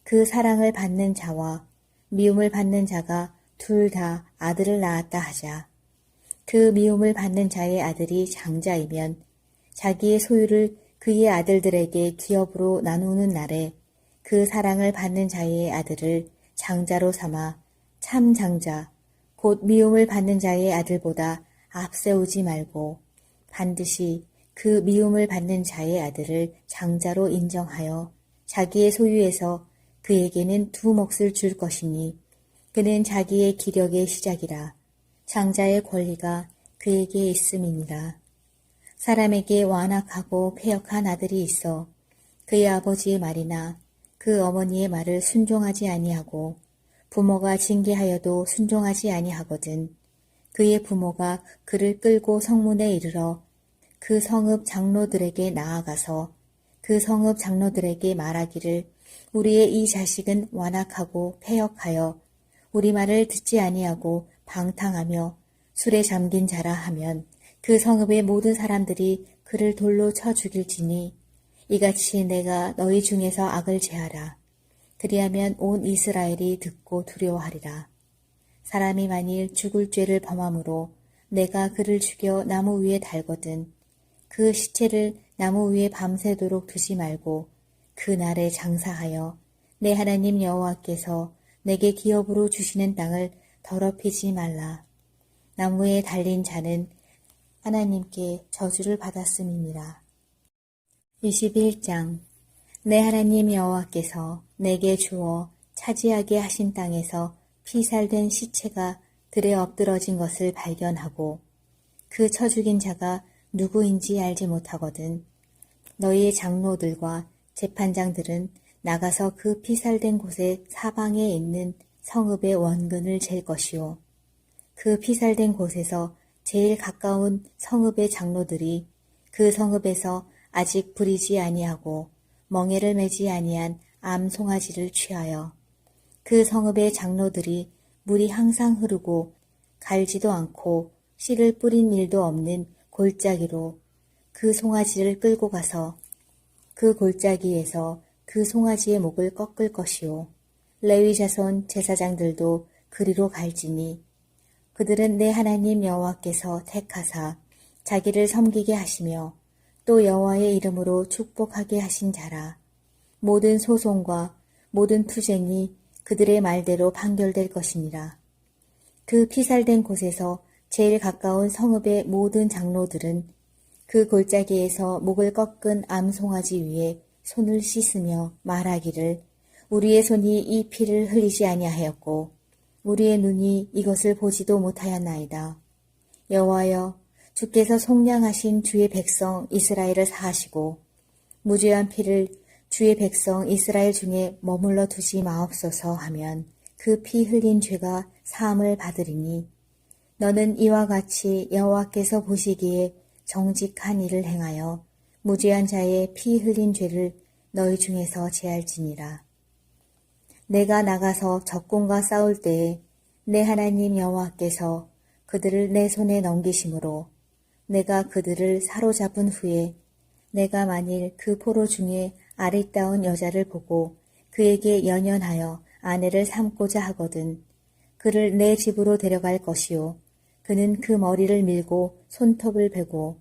그 사랑을 받는 자와 미움을 받는 자가 둘 다 아들을 낳았다 하자. 그 미움을 받는 자의 아들이 장자이면 자기의 소유를 그의 아들들에게 기업으로 나누는 날에 그 사랑을 받는 자의 아들을 장자로 삼아 참 장자, 곧 미움을 받는 자의 아들보다 앞세우지 말고 반드시 그 미움을 받는 자의 아들을 장자로 인정하여 자기의 소유에서 그에게는 두 몫을 줄 것이니 그는 자기의 기력의 시작이라. 장자의 권리가 그에게 있음이니라. 사람에게 완악하고 패역한 아들이 있어 그의 아버지의 말이나 그 어머니의 말을 순종하지 아니하고 부모가 징계하여도 순종하지 아니하거든. 그의 부모가 그를 끌고 성문에 이르러 그 성읍 장로들에게 나아가서 그 성읍 장로들에게 말하기를 우리의 이 자식은 완악하고 패역하여 우리 말을 듣지 아니하고 방탕하며 술에 잠긴 자라 하면 그 성읍의 모든 사람들이 그를 돌로 쳐 죽일지니 이같이 내가 너희 중에서 악을 제하라. 그리하면 온 이스라엘이 듣고 두려워하리라. 사람이 만일 죽을 죄를 범함으로 내가 그를 죽여 나무 위에 달거든 그 시체를 나무 위에 밤새도록 두지 말고 그 날에 장사하여 내 하나님 여호와께서 내게 기업으로 주시는 땅을 더럽히지 말라. 나무에 달린 자는 하나님께 저주를 받았음이니라. 21장 내 하나님 여호와께서 내게 주어 차지하게 하신 땅에서 피살된 시체가 들에 엎드러진 것을 발견하고 그 쳐 죽인 자가 누구인지 알지 못하거든. 너희의 장로들과 재판장들은 나가서 그 피살된 곳의 사방에 있는 성읍의 원근을 잴 것이요. 그 피살된 곳에서 제일 가까운 성읍의 장로들이 그 성읍에서 아직 부리지 아니하고 멍에를 매지 아니한 암 송아지를 취하여 그 성읍의 장로들이 물이 항상 흐르고 갈지도 않고 씨를 뿌린 일도 없는 골짜기로 그 송아지를 끌고 가서 그 골짜기에서 그 송아지의 목을 꺾을 것이요. 레위 자손 제사장들도 그리로 갈지니 그들은 내 하나님 여호와께서 택하사 자기를 섬기게 하시며 또 여호와의 이름으로 축복하게 하신 자라. 모든 소송과 모든 투쟁이 그들의 말대로 판결될 것이니라. 그 피살된 곳에서 제일 가까운 성읍의 모든 장로들은 그 골짜기에서 목을 꺾은 암송아지 위에 손을 씻으며 말하기를 우리의 손이 이 피를 흘리지 아니하였고 우리의 눈이 이것을 보지도 못하였나이다. 여호와여 주께서 속량하신 주의 백성 이스라엘을 사하시고 무죄한 피를 주의 백성 이스라엘 중에 머물러 두지 마옵소서 하면 그 피 흘린 죄가 사함을 받으리니 너는 이와 같이 여호와께서 보시기에 정직한 일을 행하여 무죄한 자의 피 흘린 죄를 너희 중에서 제할지니라. 내가 나가서 적군과 싸울 때에 내 하나님 여호와께서 그들을 내 손에 넘기심으로 내가 그들을 사로잡은 후에 내가 만일 그 포로 중에 아리따운 여자를 보고 그에게 연연하여 아내를 삼고자 하거든 그를 내 집으로 데려갈 것이요 그는 그 머리를 밀고 손톱을 베고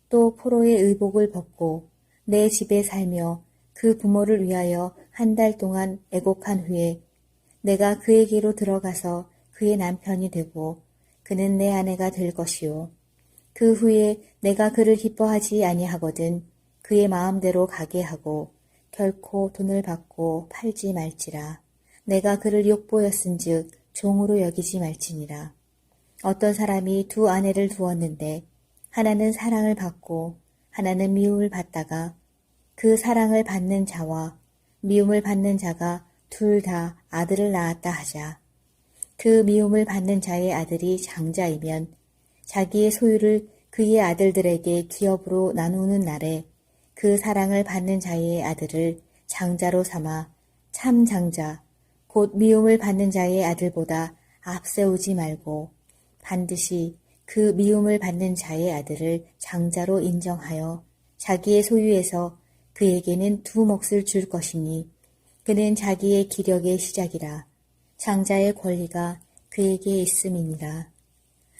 또 포로의 의복을 벗고 내 집에 살며 그 부모를 위하여 한 달 동안 애곡한 후에 내가 그에게로 들어가서 그의 남편이 되고 그는 내 아내가 될 것이요 그 후에 내가 그를 기뻐하지 아니하거든 그의 마음대로 가게 하고 결코 돈을 받고 팔지 말지라. 내가 그를 욕보였은즉 종으로 여기지 말지니라. 어떤 사람이 두 아내를 두었는데 하나는 사랑을 받고 하나는 미움을 받다가 그 사랑을 받는 자와 미움을 받는 자가 둘 다 아들을 낳았다 하자. 그 미움을 받는 자의 아들이 장자이면 자기의 소유를 그의 아들들에게 기업으로 나누는 날에 그 사랑을 받는 자의 아들을 장자로 삼아 참 장자 곧 미움을 받는 자의 아들보다 앞세우지 말고 반드시 그 미움을 받는 자의 아들을 장자로 인정하여 자기의 소유에서 그에게는 두 몫을 줄 것이니 그는 자기의 기력의 시작이라. 장자의 권리가 그에게 있음이니라.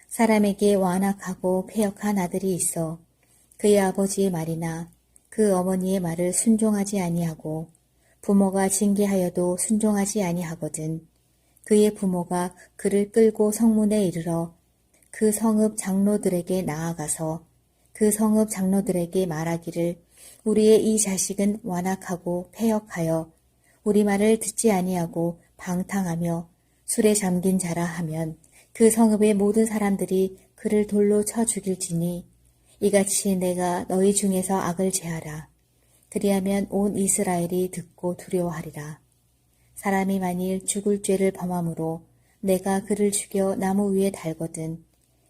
사람에게 완악하고 패역한 아들이 있어 그의 아버지의 말이나 그 어머니의 말을 순종하지 아니하고 부모가 징계하여도 순종하지 아니하거든. 그의 부모가 그를 끌고 성문에 이르러 그 성읍 장로들에게 나아가서 그 성읍 장로들에게 말하기를 우리의 이 자식은 완악하고 패역하여 우리 말을 듣지 아니하고 방탕하며 술에 잠긴 자라 하면 그 성읍의 모든 사람들이 그를 돌로 쳐 죽일지니 이같이 내가 너희 중에서 악을 제하라. 그리하면 온 이스라엘이 듣고 두려워하리라. 사람이 만일 죽을 죄를 범함으로 내가 그를 죽여 나무 위에 달거든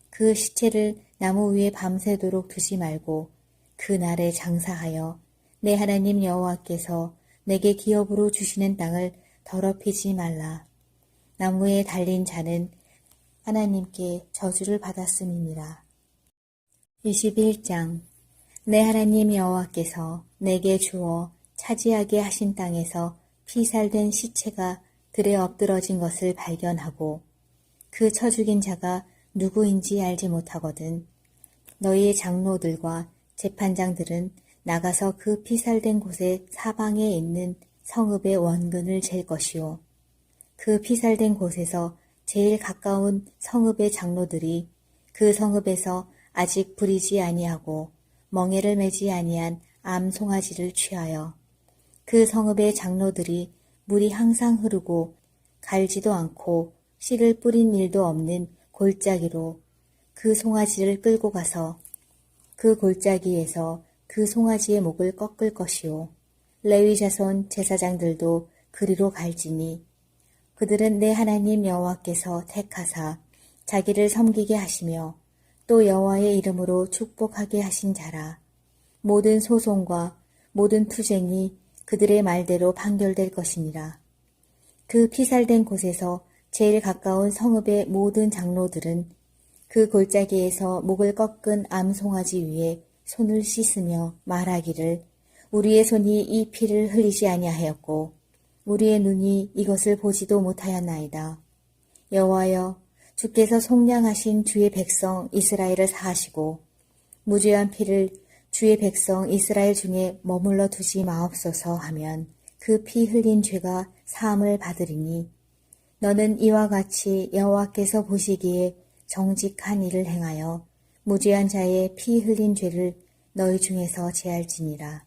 그 시체를 나무 위에 밤새도록 두지 말고 그 날에 장사하여 내 하나님 여호와께서 내게 기업으로 주시는 땅을 더럽히지 말라. 나무에 달린 자는 하나님께 저주를 받았음이니라. 21장 내 하나님 여호와께서 내게 주어 차지하게 하신 땅에서 피살된 시체가 들에 엎드러진 것을 발견하고 그 쳐 죽인 자가 누구인지 알지 못하거든 너희의 장로들과 재판장들은 나가서 그 피살된 곳의 사방에 있는 성읍의 원근을 잴 것이요. 그 피살된 곳에서 제일 가까운 성읍의 장로들이 그 성읍에서 아직 부리지 아니하고 멍에를 매지 아니한 암송아지를 취하여 그 성읍의 장로들이 물이 항상 흐르고 갈지도 않고 씨를 뿌린 일도 없는 골짜기로 그 송아지를 끌고 가서 그 골짜기에서 그 송아지의 목을 꺾을 것이요. 레위 자손 제사장들도 그리로 갈지니 그들은 내 하나님 여호와께서 택하사 자기를 섬기게 하시며 또 여호와의 이름으로 축복하게 하신 자라. 모든 소송과 모든 투쟁이 그들의 말대로 판결될 것이니라. 그 피살된 곳에서 제일 가까운 성읍의 모든 장로들은 그 골짜기에서 목을 꺾은 암송아지 위에 손을 씻으며 말하기를 우리의 손이 이 피를 흘리지 아니하였고 우리의 눈이 이것을 보지도 못하였나이다. 여호와여 주께서 속량하신 주의 백성 이스라엘을 사하시고 무죄한 피를 주의 백성 이스라엘 중에 머물러 두지 마옵소서 하면 그 피 흘린 죄가 사함을 받으리니 너는 이와 같이 여호와께서 보시기에 정직한 일을 행하여 무죄한 자의 피 흘린 죄를 너희 중에서 제할지니라.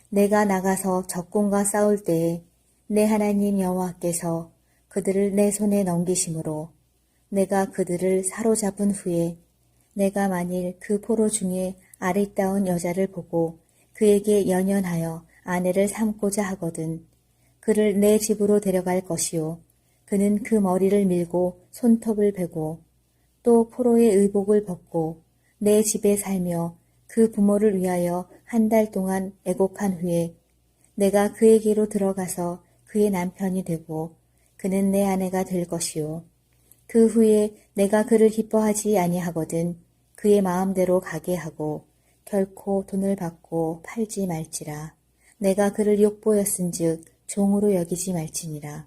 내가 나가서 적군과 싸울 때에 내 하나님 여호와께서 그들을 내 손에 넘기심으로 내가 그들을 사로잡은 후에 내가 만일 그 포로 중에 아리따운 여자를 보고 그에게 연연하여 아내를 삼고자 하거든 그를 내 집으로 데려갈 것이요 그는 그 머리를 밀고 손톱을 베고 또 포로의 의복을 벗고 내 집에 살며 그 부모를 위하여 한 달 동안 애곡한 후에 내가 그에게로 들어가서 그의 남편이 되고 그는 내 아내가 될 것이요 그 후에 내가 그를 기뻐하지 아니하거든 그의 마음대로 가게 하고 결코 돈을 받고 팔지 말지라. 내가 그를 욕보였은즉 종으로 여기지 말지니라.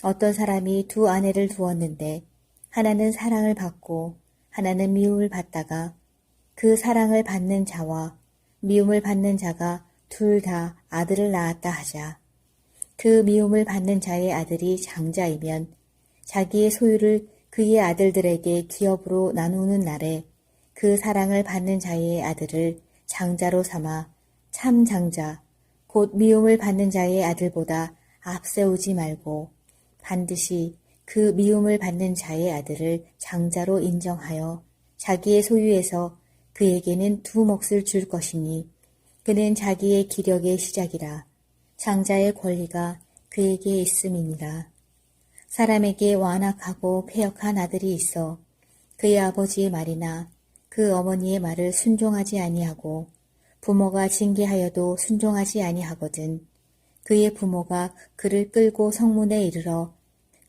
어떤 사람이 두 아내를 두었는데 하나는 사랑을 받고 하나는 미움을 받다가 그 사랑을 받는 자와 미움을 받는 자가 둘 다 아들을 낳았다 하자. 그 미움을 받는 자의 아들이 장자이면 자기의 소유를 그의 아들들에게 기업으로 나누는 날에 그 사랑을 받는 자의 아들을 장자로 삼아 참 장자 곧 미움을 받는 자의 아들보다 앞세우지 말고 반드시 그 미움을 받는 자의 아들을 장자로 인정하여 자기의 소유에서 그에게는 두 몫을 줄 것이니 그는 자기의 기력의 시작이라. 장자의 권리가 그에게 있음이니라. 사람에게 완악하고 패역한 아들이 있어 그의 아버지의 말이나 그 어머니의 말을 순종하지 아니하고 부모가 징계하여도 순종하지 아니하거든 그의 부모가 그를 끌고 성문에 이르러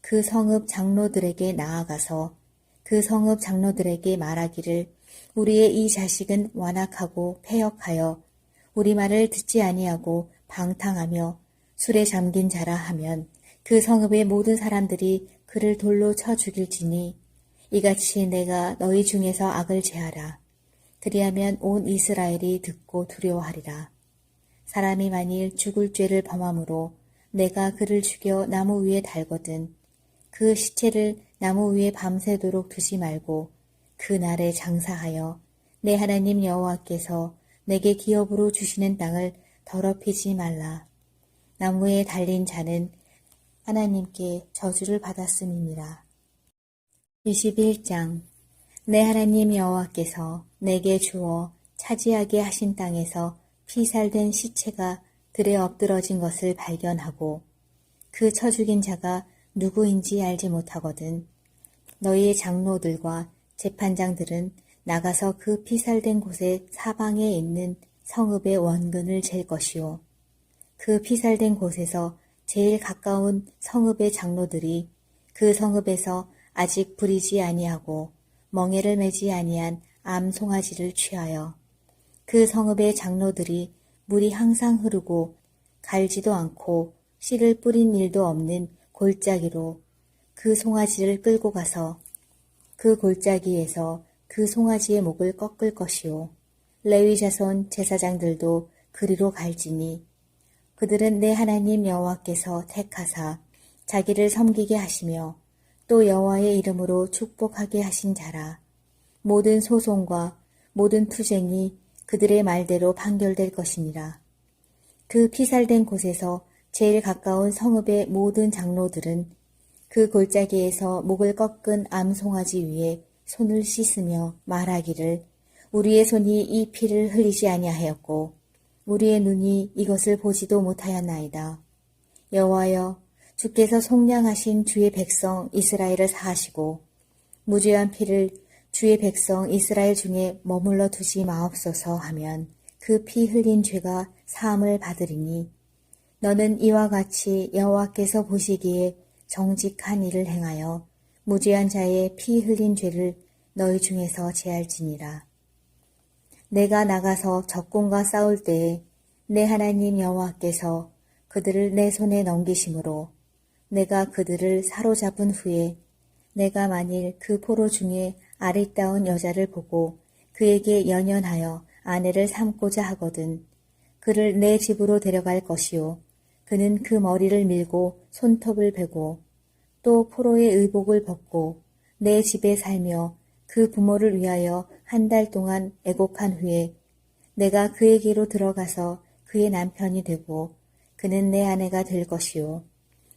그 성읍 장로들에게 나아가서 그 성읍 장로들에게 말하기를 우리의 이 자식은 완악하고 패역하여 우리 말을 듣지 아니하고 방탕하며 술에 잠긴 자라 하면 그 성읍의 모든 사람들이 그를 돌로 쳐 죽일지니 이같이 내가 너희 중에서 악을 제하라. 그리하면 온 이스라엘이 듣고 두려워하리라. 사람이 만일 죽을 죄를 범함으로 내가 그를 죽여 나무 위에 달거든 그 시체를 나무 위에 밤새도록 두지 말고 그 날에 장사하여 내 하나님 여호와께서 내게 기업으로 주시는 땅을 더럽히지 말라. 나무에 달린 자는 하나님께 저주를 받았음이니라. 21장 내 하나님 여호와께서 내게 주어 차지하게 하신 땅에서 피살된 시체가 들에 엎드러진 것을 발견하고 그 쳐 죽인 자가 누구인지 알지 못하거든 너희의 장로들과 재판장들은 나가서 그 피살된 곳의 사방에 있는 성읍의 원근을 잴 것이요. 그 피살된 곳에서 제일 가까운 성읍의 장로들이 그 성읍에서 아직 부리지 아니하고 멍에를 매지 아니한 암 송아지를 취하여 그 성읍의 장로들이 물이 항상 흐르고 갈지도 않고 씨를 뿌린 일도 없는 골짜기로 그 송아지를 끌고 가서 그 골짜기에서 그 송아지의 목을 꺾을 것이요. 레위 자손 제사장들도 그리로 갈지니 그들은 내 하나님 여호와께서 택하사 자기를 섬기게 하시며 또 여호와의 이름으로 축복하게 하신 자라. 모든 소송과 모든 투쟁이 그들의 말대로 판결될 것이니라. 그 피살된 곳에서 제일 가까운 성읍의 모든 장로들은 그 골짜기에서 목을 꺾은 암송아지 위에 손을 씻으며 말하기를 우리의 손이 이 피를 흘리지 아니하였고 우리의 눈이 이것을 보지도 못하였나이다. 여호와여 주께서 속량하신 주의 백성 이스라엘을 사하시고 무죄한 피를 주의 백성 이스라엘 중에 머물러 두지 마옵소서 하면 그 피 흘린 죄가 사함을 받으리니 너는 이와 같이 여호와께서 보시기에 정직한 일을 행하여 무죄한 자의 피 흘린 죄를 너희 중에서 제할지니라. 내가 나가서 적군과 싸울 때에 내 하나님 여호와께서 그들을 내 손에 넘기심으로 내가 그들을 사로잡은 후에 내가 만일 그 포로 중에 아리따운 여자를 보고 그에게 연연하여 아내를 삼고자 하거든 그를 내 집으로 데려갈 것이요 그는 그 머리를 밀고 손톱을 베고 또 포로의 의복을 벗고 내 집에 살며 그 부모를 위하여 한 달 동안 애곡한 후에 내가 그에게로 들어가서 그의 남편이 되고 그는 내 아내가 될 것이요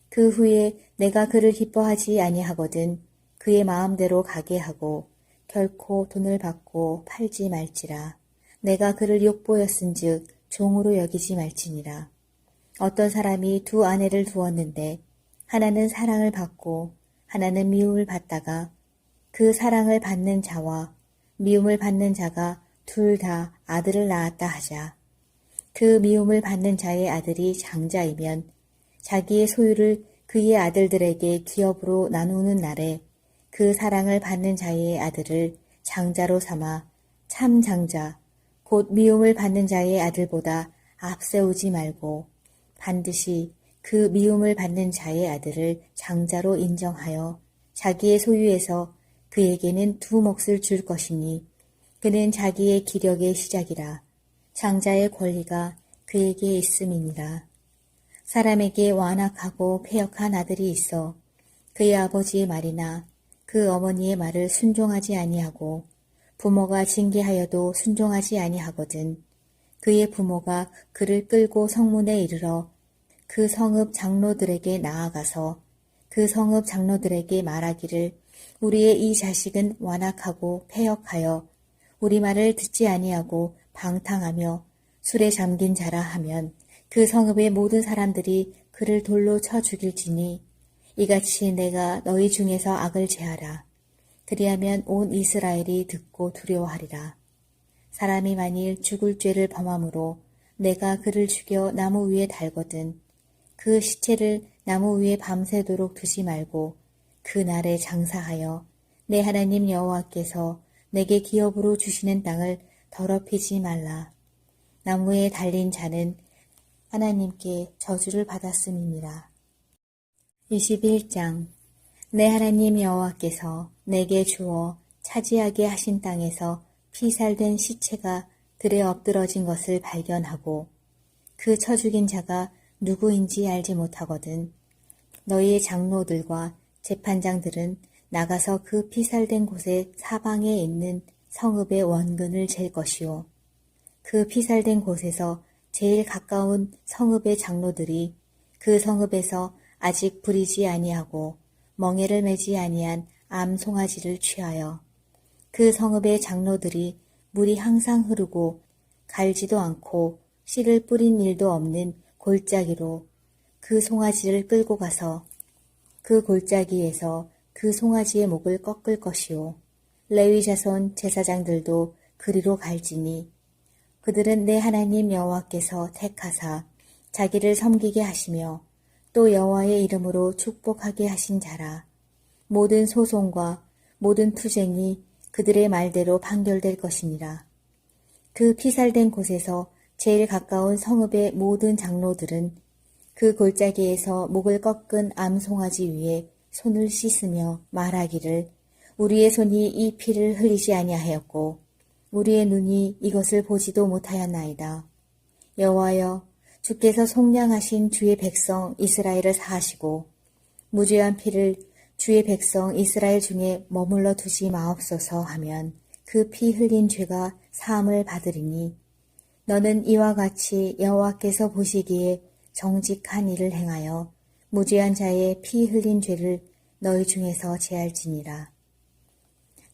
그 후에 내가 그를 기뻐하지 아니하거든 그의 마음대로 가게 하고 결코 돈을 받고 팔지 말지라. 내가 그를 욕보였은즉 종으로 여기지 말지니라. 어떤 사람이 두 아내를 두었는데 하나는 사랑을 받고 하나는 미움을 받다가 그 사랑을 받는 자와 미움을 받는 자가 둘 다 아들을 낳았다 하자. 그 미움을 받는 자의 아들이 장자이면 자기의 소유를 그의 아들들에게 기업으로 나누는 날에 그 사랑을 받는 자의 아들을 장자로 삼아 참 장자 곧 미움을 받는 자의 아들보다 앞세우지 말고 반드시 그 미움을 받는 자의 아들을 장자로 인정하여 자기의 소유에서 그에게는 두 몫을 줄 것이니 그는 자기의 기력의 시작이라. 장자의 권리가 그에게 있음이니라. 사람에게 완악하고 패역한 아들이 있어 그의 아버지의 말이나 그 어머니의 말을 순종하지 아니하고 부모가 징계하여도 순종하지 아니하거든. 그의 부모가 그를 끌고 성문에 이르러 그 성읍 장로들에게 나아가서 그 성읍 장로들에게 말하기를 우리의 이 자식은 완악하고 패역하여 우리 말을 듣지 아니하고 방탕하며 술에 잠긴 자라 하면 그 성읍의 모든 사람들이 그를 돌로 쳐 죽일지니 이같이 내가 너희 중에서 악을 제하라. 그리하면 온 이스라엘이 듣고 두려워하리라. 사람이 만일 죽을 죄를 범함으로 내가 그를 죽여 나무 위에 달거든 그 시체를 나무 위에 밤새도록 두지 말고 그 날에 장사하여 내 하나님 여호와께서 내게 기업으로 주시는 땅을 더럽히지 말라. 나무에 달린 자는 하나님께 저주를 받았음이니라. 21장 내 하나님 여호와께서 내게 주어 차지하게 하신 땅에서 피살된 시체가 들에 엎드러진 것을 발견하고 그 쳐 죽인 자가 누구인지 알지 못하거든 너희의 장로들과 재판장들은 나가서 그 피살된 곳의 사방에 있는 성읍의 원근을 잴 것이요. 그 피살된 곳에서 제일 가까운 성읍의 장로들이 그 성읍에서 아직 부리지 아니하고 멍에를 매지 아니한 암 송아지를 취하여 그 성읍의 장로들이 물이 항상 흐르고 갈지도 않고 씨를 뿌린 일도 없는 골짜기로 그 송아지를 끌고 가서 그 골짜기에서 그 송아지의 목을 꺾을 것이요 레위 자손 제사장들도 그리로 갈지니 그들은 내 하나님 여호와께서 택하사 자기를 섬기게 하시며 또 여호와의 이름으로 축복하게 하신 자라. 모든 소송과 모든 투쟁이 그들의 말대로 판결될 것이니라. 그 피살된 곳에서 제일 가까운 성읍의 모든 장로들은 그 골짜기에서 목을 꺾은 암송아지 위에 손을 씻으며 말하기를 우리의 손이 이 피를 흘리지 아니하였고 우리의 눈이 이것을 보지도 못하였나이다. 여호와여, 주께서 속량하신 주의 백성 이스라엘을 사하시고 무죄한 피를 주의 백성 이스라엘 중에 머물러 두지 마옵소서 하면 그 피 흘린 죄가 사함을 받으리니 너는 이와 같이 여호와께서 보시기에 정직한 일을 행하여 무죄한 자의 피 흘린 죄를 너희 중에서 제할지니라.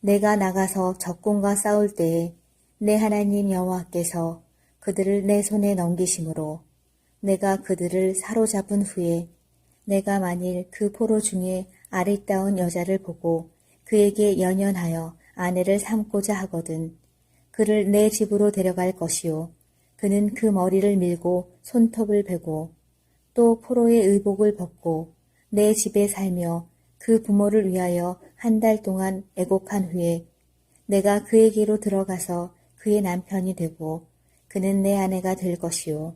내가 나가서 적군과 싸울 때에 내 하나님 여호와께서 그들을 내 손에 넘기심으로 내가 그들을 사로잡은 후에 내가 만일 그 포로 중에 아리따운 여자를 보고 그에게 연연하여 아내를 삼고자 하거든 그를 내 집으로 데려갈 것이요 그는 그 머리를 밀고 손톱을 베고 또 포로의 의복을 벗고 내 집에 살며 그 부모를 위하여 한 달 동안 애곡한 후에 내가 그에게로 들어가서 그의 남편이 되고 그는 내 아내가 될 것이요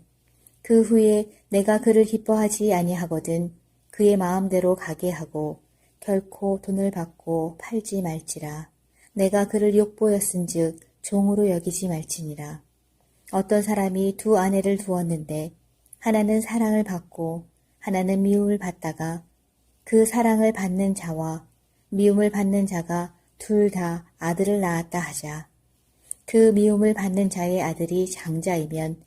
그 후에 내가 그를 기뻐하지 아니하거든 그의 마음대로 가게 하고 결코 돈을 받고 팔지 말지라. 내가 그를 욕보였은즉 종으로 여기지 말지니라. 어떤 사람이 두 아내를 두었는데 하나는 사랑을 받고 하나는 미움을 받다가 그 사랑을 받는 자와 미움을 받는 자가 둘 다 아들을 낳았다 하자. 그 미움을 받는 자의 아들이 장자이면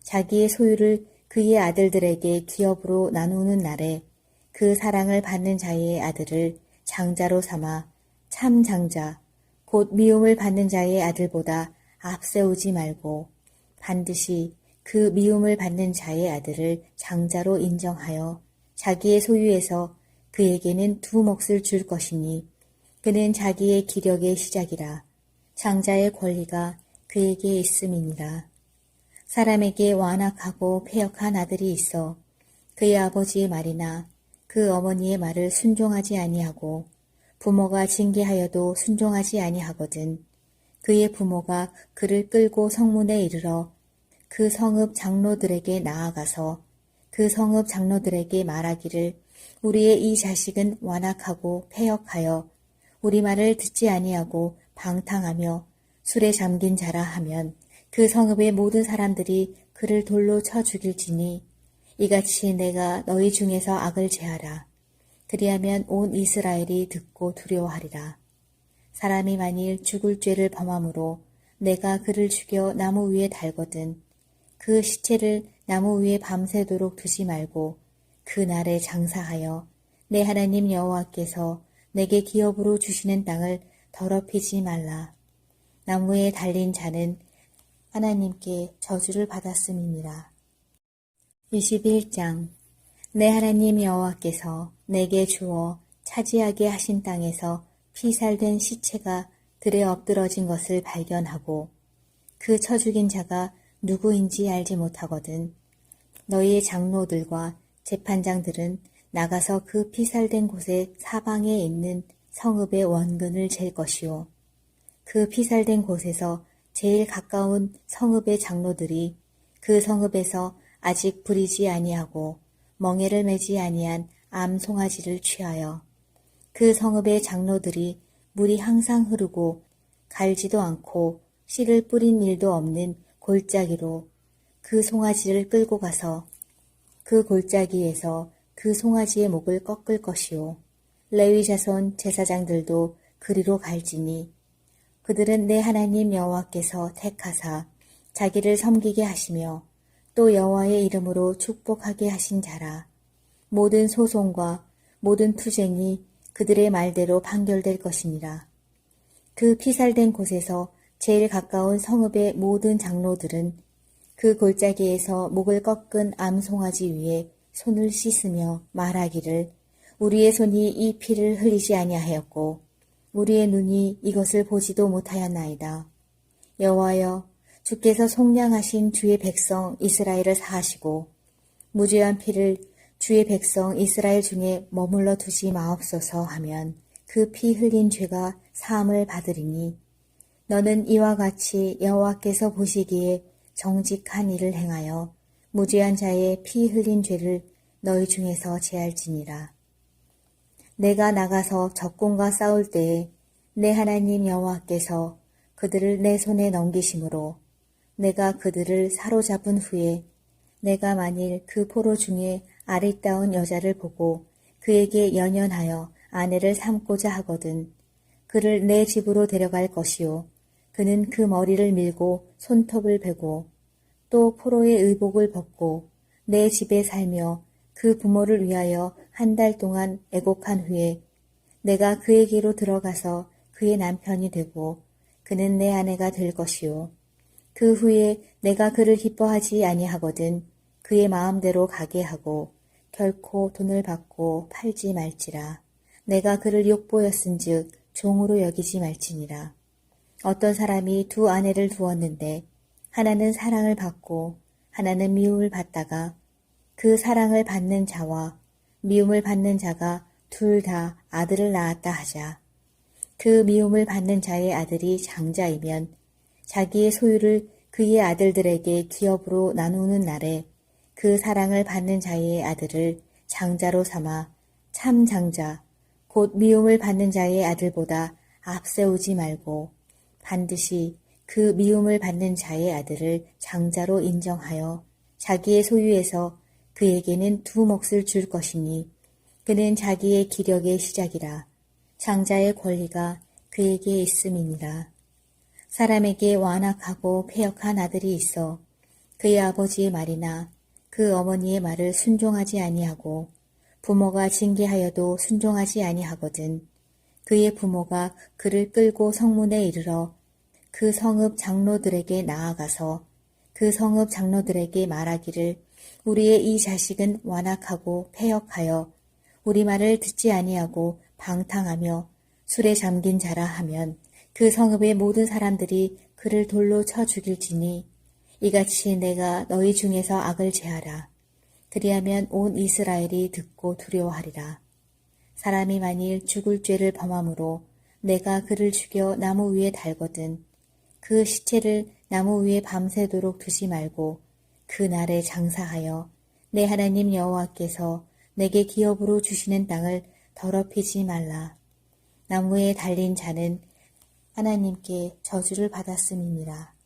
자기의 소유를 그의 아들들에게 기업으로 나누는 날에 그 사랑을 받는 자의 아들을 장자로 삼아 참 장자, 곧 미움을 받는 자의 아들보다 앞세우지 말고 반드시 그 미움을 받는 자의 아들을 장자로 인정하여 자기의 소유에서 그에게는 두 몫을 줄 것이니 그는 자기의 기력의 시작이라. 장자의 권리가 그에게 있음이니라. 사람에게 완악하고 패역한 아들이 있어 그의 아버지의 말이나 그 어머니의 말을 순종하지 아니하고 부모가 징계하여도 순종하지 아니하거든 그의 부모가 그를 끌고 성문에 이르러 그 성읍 장로들에게 나아가서 그 성읍 장로들에게 말하기를 우리의 이 자식은 완악하고 패역하여 우리 말을 듣지 아니하고 방탕하며 술에 잠긴 자라 하면 그 성읍의 모든 사람들이 그를 돌로 쳐 죽일지니 이같이 내가 너희 중에서 악을 제하라. 그리하면 온 이스라엘이 듣고 두려워하리라. 사람이 만일 죽을 죄를 범함으로 내가 그를 죽여 나무 위에 달거든 그 시체를 나무 위에 밤새도록 두지 말고 그 날에 장사하여 내 하나님 여호와께서 내게 기업으로 주시는 땅을 더럽히지 말라. 나무에 달린 자는 하나님께 저주를 받았음이니라. 21장 내 하나님 여호와께서 내게 주어 차지하게 하신 땅에서 피살된 시체가 들에 엎드러진 것을 발견하고 그 쳐 죽인 자가 누구인지 알지 못하거든 너희의 장로들과 재판장들은 나가서 그 피살된 곳의 사방에 있는 성읍의 원근을 잴 것이요 그 피살된 곳에서 제일 가까운 성읍의 장로들이 그 성읍에서 아직 부리지 아니하고 멍에를 매지 아니한 암 송아지를 취하여 그 성읍의 장로들이 물이 항상 흐르고 갈지도 않고 씨를 뿌린 일도 없는 골짜기로 그 송아지를 끌고 가서 그 골짜기에서 그 송아지의 목을 꺾을 것이요 레위 자손 제사장들도 그리로 갈지니 그들은 내 하나님 여호와께서 택하사 자기를 섬기게 하시며 또 여호와의 이름으로 축복하게 하신 자라. 모든 소송과 모든 투쟁이 그들의 말대로 판결될 것이니라. 그 피살된 곳에서 제일 가까운 성읍의 모든 장로들은 그 골짜기에서 목을 꺾은 암송아지 위에 손을 씻으며 말하기를 우리의 손이 이 피를 흘리지 아니하였고 우리의 눈이 이것을 보지도 못하였나이다. 여호와여, 주께서 속량하신 주의 백성 이스라엘을 사하시고 무죄한 피를 주의 백성 이스라엘 중에 머물러 두지 마옵소서 하면 그 피 흘린 죄가 사함을 받으리니 너는 이와 같이 여호와께서 보시기에 정직한 일을 행하여 무죄한 자의 피 흘린 죄를 너희 중에서 제할지니라. 내가 나가서 적군과 싸울 때에 내 하나님 여호와께서 그들을 내 손에 넘기심으로 내가 그들을 사로잡은 후에 내가 만일 그 포로 중에 아리따운 여자를 보고 그에게 연연하여 아내를 삼고자 하거든 그를 내 집으로 데려갈 것이요 그는 그 머리를 밀고 손톱을 베고 또 포로의 의복을 벗고 내 집에 살며 그 부모를 위하여 한 달 동안 애곡한 후에 내가 그에게로 들어가서 그의 남편이 되고 그는 내 아내가 될 것이요 그 후에 내가 그를 기뻐하지 아니하거든 그의 마음대로 가게 하고 결코 돈을 받고 팔지 말지라. 내가 그를 욕보였은즉 종으로 여기지 말지니라. 어떤 사람이 두 아내를 두었는데 하나는 사랑을 받고 하나는 미움을 받다가 그 사랑을 받는 자와 미움을 받는 자가 둘 다 아들을 낳았다 하자. 그 미움을 받는 자의 아들이 장자이면 자기의 소유를 그의 아들들에게 기업으로 나누는 날에 그 사랑을 받는 자의 아들을 장자로 삼아 참 장자, 곧 미움을 받는 자의 아들보다 앞세우지 말고 반드시 그 미움을 받는 자의 아들을 장자로 인정하여 자기의 소유에서 그에게는 두 몫을 줄 것이니 그는 자기의 기력의 시작이라. 장자의 권리가 그에게 있음이니라. 사람에게 완악하고 패역한 아들이 있어 그의 아버지의 말이나 그 어머니의 말을 순종하지 아니하고 부모가 징계하여도 순종하지 아니하거든 그의 부모가 그를 끌고 성문에 이르러 그 성읍 장로들에게 나아가서 그 성읍 장로들에게 말하기를 우리의 이 자식은 완악하고 패역하여 우리 말을 듣지 아니하고 방탕하며 술에 잠긴 자라 하면 그 성읍의 모든 사람들이 그를 돌로 쳐 죽일지니 이같이 내가 너희 중에서 악을 제하라. 그리하면 온 이스라엘이 듣고 두려워하리라. 사람이 만일 죽을 죄를 범함으로 내가 그를 죽여 나무 위에 달거든 그 시체를 나무 위에 밤새도록 두지 말고 그 날에 장사하여 내 하나님 여호와께서 내게 기업으로 주시는 땅을 더럽히지 말라. 나무에 달린 자는 하나님께 저주를 받았음이니라.